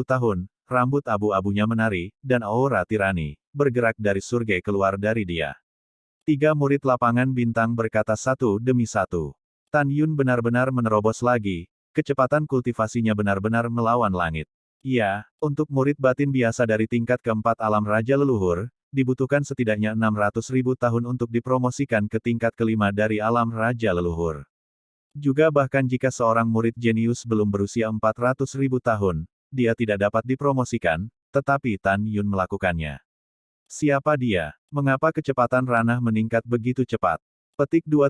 Speaker 1: tahun, rambut abu-abunya menari, dan aura tirani, bergerak dari surga keluar dari dia. 3 murid lapangan bintang berkata satu demi satu. Tan Yun benar-benar menerobos lagi, kecepatan kultivasinya benar-benar melawan langit. Ya, untuk murid batin biasa dari tingkat keempat alam Raja Leluhur, dibutuhkan setidaknya 600.000 tahun untuk dipromosikan ke tingkat kelima dari alam Raja Leluhur. Juga bahkan jika seorang murid jenius belum berusia 400.000 tahun, dia tidak dapat dipromosikan, tetapi Tan Yun melakukannya. Siapa dia? Mengapa kecepatan ranah meningkat begitu cepat? Petik 2.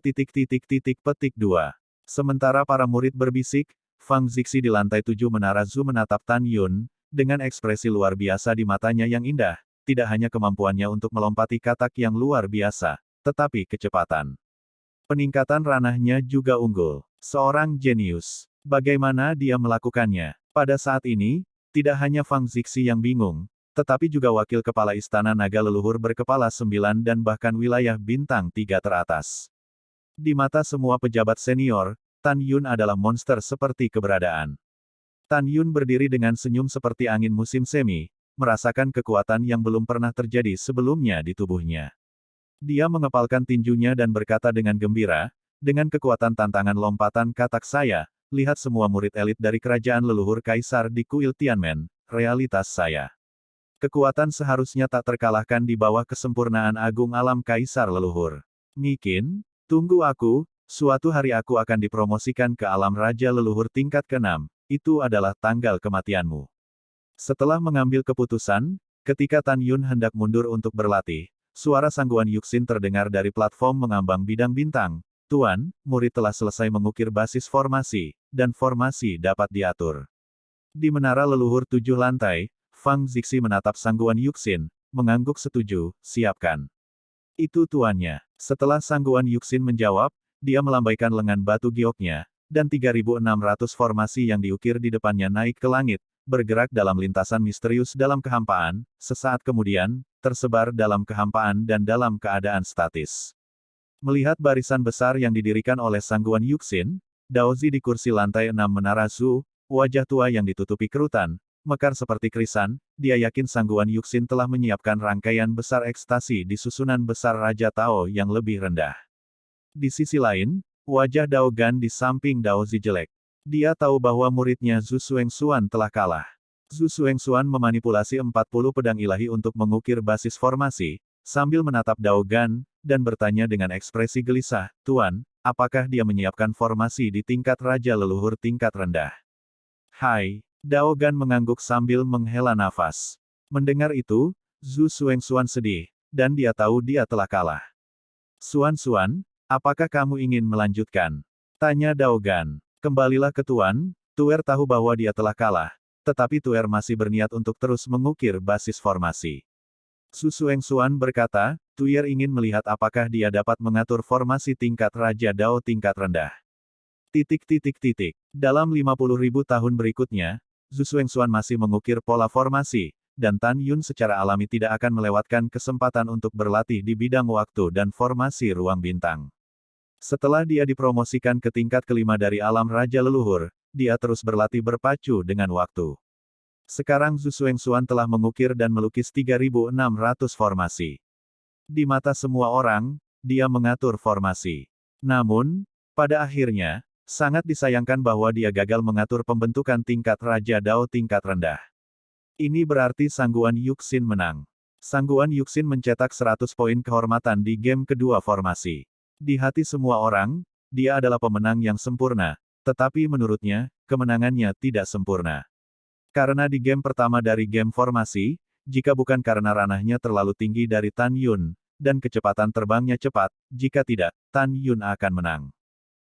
Speaker 1: Petik 2. Sementara para murid berbisik, Fang Zixi di lantai 7 menara Zhu menatap Tan Yun, dengan ekspresi luar biasa di matanya yang indah, tidak hanya kemampuannya untuk melompati katak yang luar biasa, tetapi kecepatan. Peningkatan ranahnya juga unggul. Seorang jenius. Bagaimana dia melakukannya? Pada saat ini, tidak hanya Fang Zixi yang bingung, tetapi juga wakil kepala Istana Naga Leluhur berkepala 9 dan bahkan wilayah bintang 3 teratas. Di mata semua pejabat senior, Tan Yun adalah monster seperti keberadaan. Tan Yun berdiri dengan senyum seperti angin musim semi, merasakan kekuatan yang belum pernah terjadi sebelumnya di tubuhnya. Dia mengepalkan tinjunya dan berkata dengan gembira, Dengan kekuatan tantangan lompatan katak saya, lihat semua murid elit dari kerajaan leluhur kaisar di kuil Tianmen, realitas saya. Kekuatan seharusnya tak terkalahkan di bawah kesempurnaan agung alam kaisar leluhur. Mikin, tunggu aku, suatu hari aku akan dipromosikan ke alam raja leluhur tingkat ke-6, itu adalah tanggal kematianmu. Setelah mengambil keputusan, ketika Tan Yun hendak mundur untuk berlatih, suara sangguan Yuxin terdengar dari platform mengambang bidang bintang. Tuan, murid telah selesai mengukir basis formasi, dan formasi dapat diatur. Di menara leluhur 7 lantai, Fang Zixi menatap sangguan Yuxin, mengangguk setuju, siapkan. Itu tuannya. Setelah sangguan Yuxin menjawab, dia melambaikan lengan batu gioknya, dan 3.600 formasi yang diukir di depannya naik ke langit, bergerak dalam lintasan misterius dalam kehampaan, sesaat kemudian, tersebar dalam kehampaan dan dalam keadaan statis. Melihat barisan besar yang didirikan oleh sangguan Yuxin, Daozi di kursi lantai 6 menara Zhu, wajah tua yang ditutupi kerutan, mekar seperti krisan, dia yakin sangguan Yuxin telah menyiapkan rangkaian besar ekstasi di susunan besar Raja Tao yang lebih rendah. Di sisi lain, wajah Dao Gan di samping Daozi jelek. Dia tahu bahwa muridnya Zhu Xuanxuan telah kalah. Zhu Xuanxuan memanipulasi 40 pedang ilahi untuk mengukir basis formasi, sambil menatap Dao Gan, dan bertanya dengan ekspresi gelisah, Tuan, apakah dia menyiapkan formasi di tingkat Raja Leluhur tingkat rendah? Hai, Dao Gan mengangguk sambil menghela nafas. Mendengar itu, Zhu Xuanxuan sedih, dan dia tahu dia telah kalah. Xuanxuan, apakah kamu ingin melanjutkan? Tanya Dao Gan. Kembalilah ke Tuan, Tuer tahu bahwa dia telah kalah, tetapi Tuer masih berniat untuk terus mengukir basis formasi. Zhu Xuanxuan berkata, Tuer ingin melihat apakah dia dapat mengatur formasi tingkat Raja Dao tingkat rendah. Dalam 50.000 tahun berikutnya, Zhu Xuanxuan masih mengukir pola formasi, dan Tan Yun secara alami tidak akan melewatkan kesempatan untuk berlatih di bidang waktu dan formasi ruang bintang. Setelah dia dipromosikan ke tingkat kelima dari alam Raja Leluhur, dia terus berlatih berpacu dengan waktu. Sekarang Zhu Xuanxuan telah mengukir dan melukis 3.600 formasi. Di mata semua orang, dia mengatur formasi. Namun, pada akhirnya, sangat disayangkan bahwa dia gagal mengatur pembentukan tingkat Raja Dao tingkat rendah. Ini berarti sangguan Yuxin menang. Sangguan Yuxin mencetak 100 poin kehormatan di game kedua formasi. Di hati semua orang, dia adalah pemenang yang sempurna, tetapi menurutnya, kemenangannya tidak sempurna. Karena di game pertama dari game formasi, jika bukan karena ranahnya terlalu tinggi dari Tan Yun, dan kecepatan terbangnya cepat, jika tidak, Tan Yun akan menang.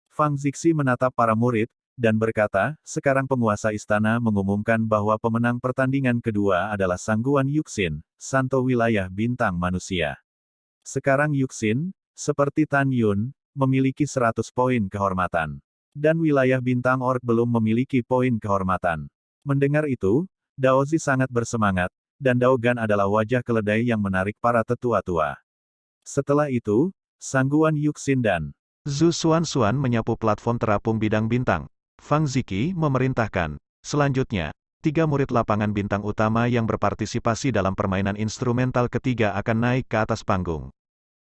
Speaker 1: Fang Zixi menatap para murid, dan berkata, sekarang penguasa istana mengumumkan bahwa pemenang pertandingan kedua adalah sangguan Yuxin, Santo Wilayah Bintang Manusia. Sekarang Yuxin, seperti Tan Yun, memiliki 100 poin kehormatan. Dan wilayah bintang orc belum memiliki poin kehormatan. Mendengar itu, Daozi sangat bersemangat, dan Dao Gan adalah wajah keledai yang menarik para tetua-tua. Setelah itu, sangguan Yuxin dan Zhu Xuanxuan menyapu platform terapung bidang bintang. Fang Zixi memerintahkan. Selanjutnya, 3 murid lapangan bintang utama yang berpartisipasi dalam permainan instrumental ketiga akan naik ke atas panggung.